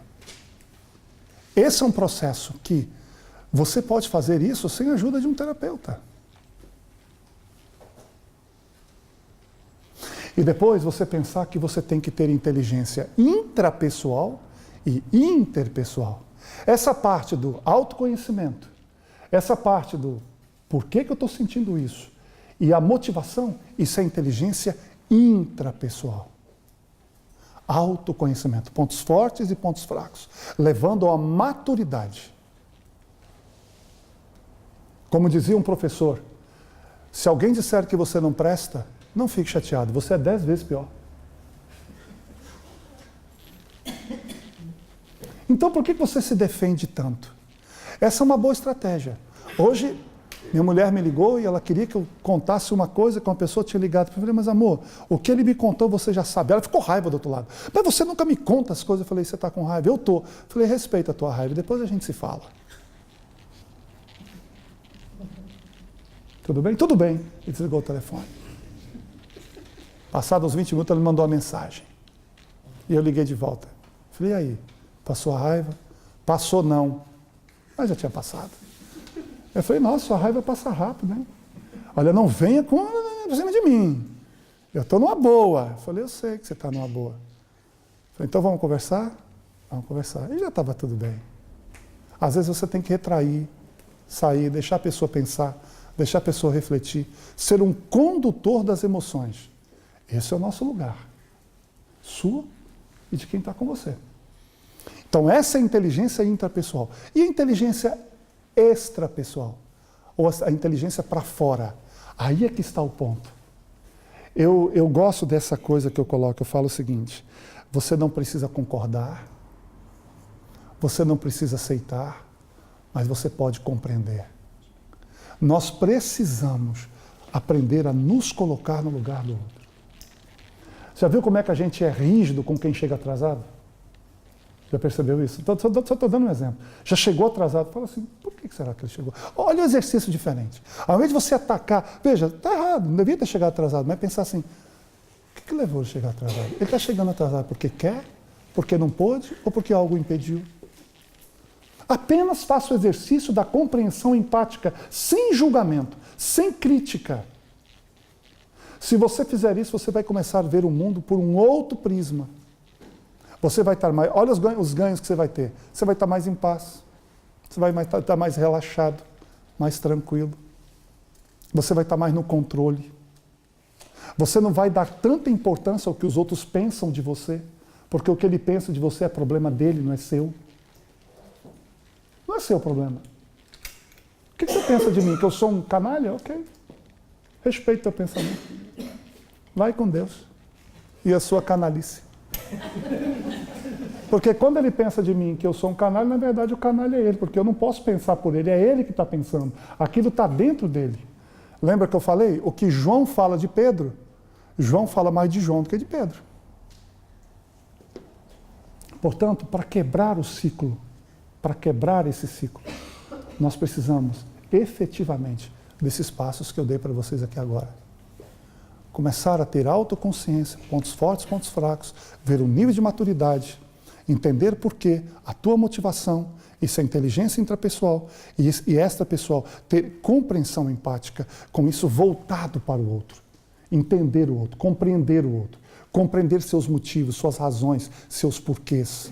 Speaker 1: Esse é um processo que você pode fazer isso sem a ajuda de um terapeuta. E depois você pensar que você tem que ter inteligência intrapessoal e interpessoal. Essa parte do autoconhecimento, essa parte do por que eu estou sentindo isso, e a motivação, isso é inteligência intrapessoal. Autoconhecimento, pontos fortes e pontos fracos, levando à maturidade. Como dizia um professor, se alguém disser que você não presta, não fique chateado, você é 10 vezes pior. Então, por que você se defende tanto? Essa é uma boa estratégia. Hoje, minha mulher me ligou e ela queria que eu contasse uma coisa que uma pessoa tinha ligado. Eu falei, mas amor, o que ele me contou você já sabe. Ela ficou raiva do outro lado. Mas você nunca me conta as coisas. Eu falei, você está com raiva? Eu estou. Eu falei, respeita a tua raiva, depois a gente se fala. Tudo bem? Tudo bem. E desligou o telefone. Passados uns 20 minutos, ele me mandou uma mensagem. E eu liguei de volta. Falei, e aí? Passou a raiva? Passou não. Mas já tinha passado. Eu falei, nossa, sua raiva passa rápido, né? Olha, não venha por cima de mim. Eu estou numa boa. Eu falei, eu sei que você está numa boa. Eu falei, então vamos conversar? Vamos conversar. E já estava tudo bem. Às vezes você tem que retrair, sair, deixar a pessoa pensar, deixar a pessoa refletir, ser um condutor das emoções. Esse é o nosso lugar. Sua e de quem está com você. Então, essa é a inteligência intrapessoal. E a inteligência extrapessoal? Ou a inteligência para fora? Aí é que está o ponto. Eu gosto dessa coisa que eu coloco. Eu falo o seguinte, você não precisa concordar, você não precisa aceitar, mas você pode compreender. Nós precisamos aprender a nos colocar no lugar do outro. Já viu como é que a gente é rígido com quem chega atrasado? Já percebeu isso? Só estou dando um exemplo. Já chegou atrasado, fala assim, por que será que ele chegou? Olha o exercício diferente. Ao invés de você atacar, veja, está errado, não devia ter chegado atrasado, mas pensar assim, o que levou ele a chegar atrasado? Ele está chegando atrasado porque quer, porque não pôde ou porque algo impediu? Apenas faça o exercício da compreensão empática, sem julgamento, sem crítica. Se você fizer isso, você vai começar a ver o mundo por um outro prisma. Você vai estar mais... Olha os ganhos que você vai ter. Você vai estar mais em paz. Você vai estar mais relaxado, mais tranquilo. Você vai estar mais no controle. Você não vai dar tanta importância ao que os outros pensam de você, porque o que ele pensa de você é problema dele, não é seu. Não é seu problema. O que você pensa de mim? Que eu sou um canalha? Ok. Respeito o teu pensamento. Vai com Deus e a sua canalice. Porque quando ele pensa de mim que eu sou um canalha, na verdade o canalha é ele, porque eu não posso pensar por ele, é ele que está pensando. Aquilo está dentro dele. Lembra que eu falei? O que João fala de Pedro, João fala mais de João do que de Pedro. Portanto, para quebrar o ciclo, para quebrar esse ciclo, nós precisamos efetivamente desses passos que eu dei para vocês aqui agora. Começar a ter autoconsciência, pontos fortes, pontos fracos, ver o nível de maturidade, entender por que a tua motivação, isso é inteligência intrapessoal e extrapessoal, ter compreensão empática, com isso voltado para o outro, entender o outro, compreender seus motivos, suas razões, seus porquês.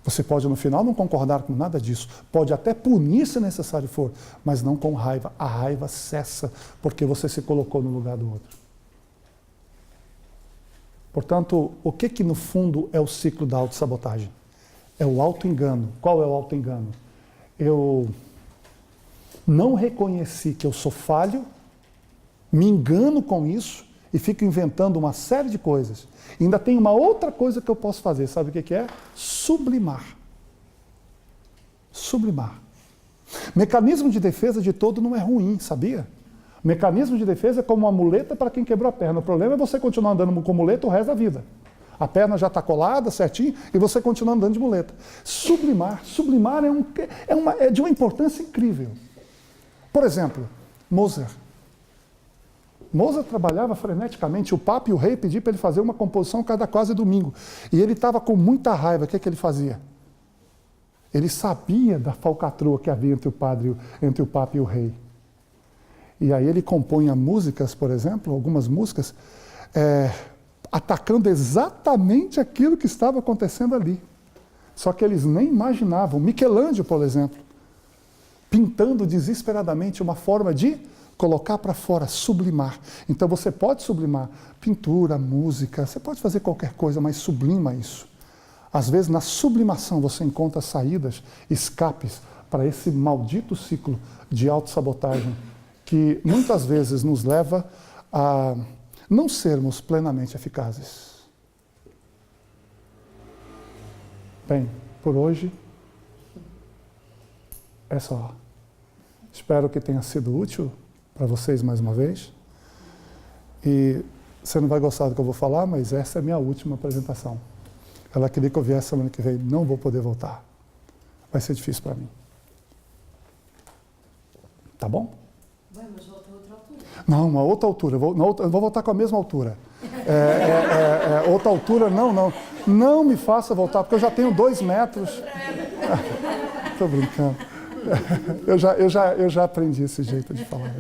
Speaker 1: Você pode no final não concordar com nada disso, pode até punir se necessário for, mas não com raiva. A raiva cessa porque você se colocou no lugar do outro. Portanto, o que no fundo é o ciclo da autossabotagem? É o auto-engano. Qual é o auto-engano? Eu não reconheci que eu sou falho, me engano com isso e fico inventando uma série de coisas. E ainda tem uma outra coisa que eu posso fazer, sabe o que é? Sublimar. Sublimar. Mecanismo de defesa de todo não é ruim, sabia? Mecanismo de defesa é como uma muleta para quem quebrou a perna. O problema é você continuar andando com muleta o resto da vida. A perna já está colada, certinho, e você continua andando de muleta. Sublimar. Sublimar é de uma importância incrível. Por exemplo, Mozart. Mozart trabalhava freneticamente. O Papa e o rei pediam para ele fazer uma composição cada quase domingo. E ele estava com muita raiva. O que ele fazia? Ele sabia da falcatrua que havia entre o Papa e o rei. E aí ele compunha músicas, por exemplo, algumas músicas, atacando exatamente aquilo que estava acontecendo ali. Só que eles nem imaginavam. Michelangelo, por exemplo, pintando desesperadamente uma forma de colocar para fora, sublimar. Então você pode sublimar pintura, música, você pode fazer qualquer coisa, mas sublima isso. Às vezes na sublimação você encontra saídas, escapes para esse maldito ciclo de autossabotagem que muitas vezes nos leva a não sermos plenamente eficazes. Bem, por hoje é só. Espero que tenha sido útil para vocês mais uma vez. E você não vai gostar do que eu vou falar, mas essa é a minha última apresentação. Ela queria que eu viesse semana que vem, não vou poder voltar. Vai ser difícil para mim. Tá bom?
Speaker 2: Vai, mas volta a outra altura.
Speaker 1: Não, uma outra altura. Eu vou voltar com a mesma altura. Outra altura, não. Não me faça voltar, porque eu já tenho 2 metros. Estou brincando. Eu já aprendi esse jeito de falar.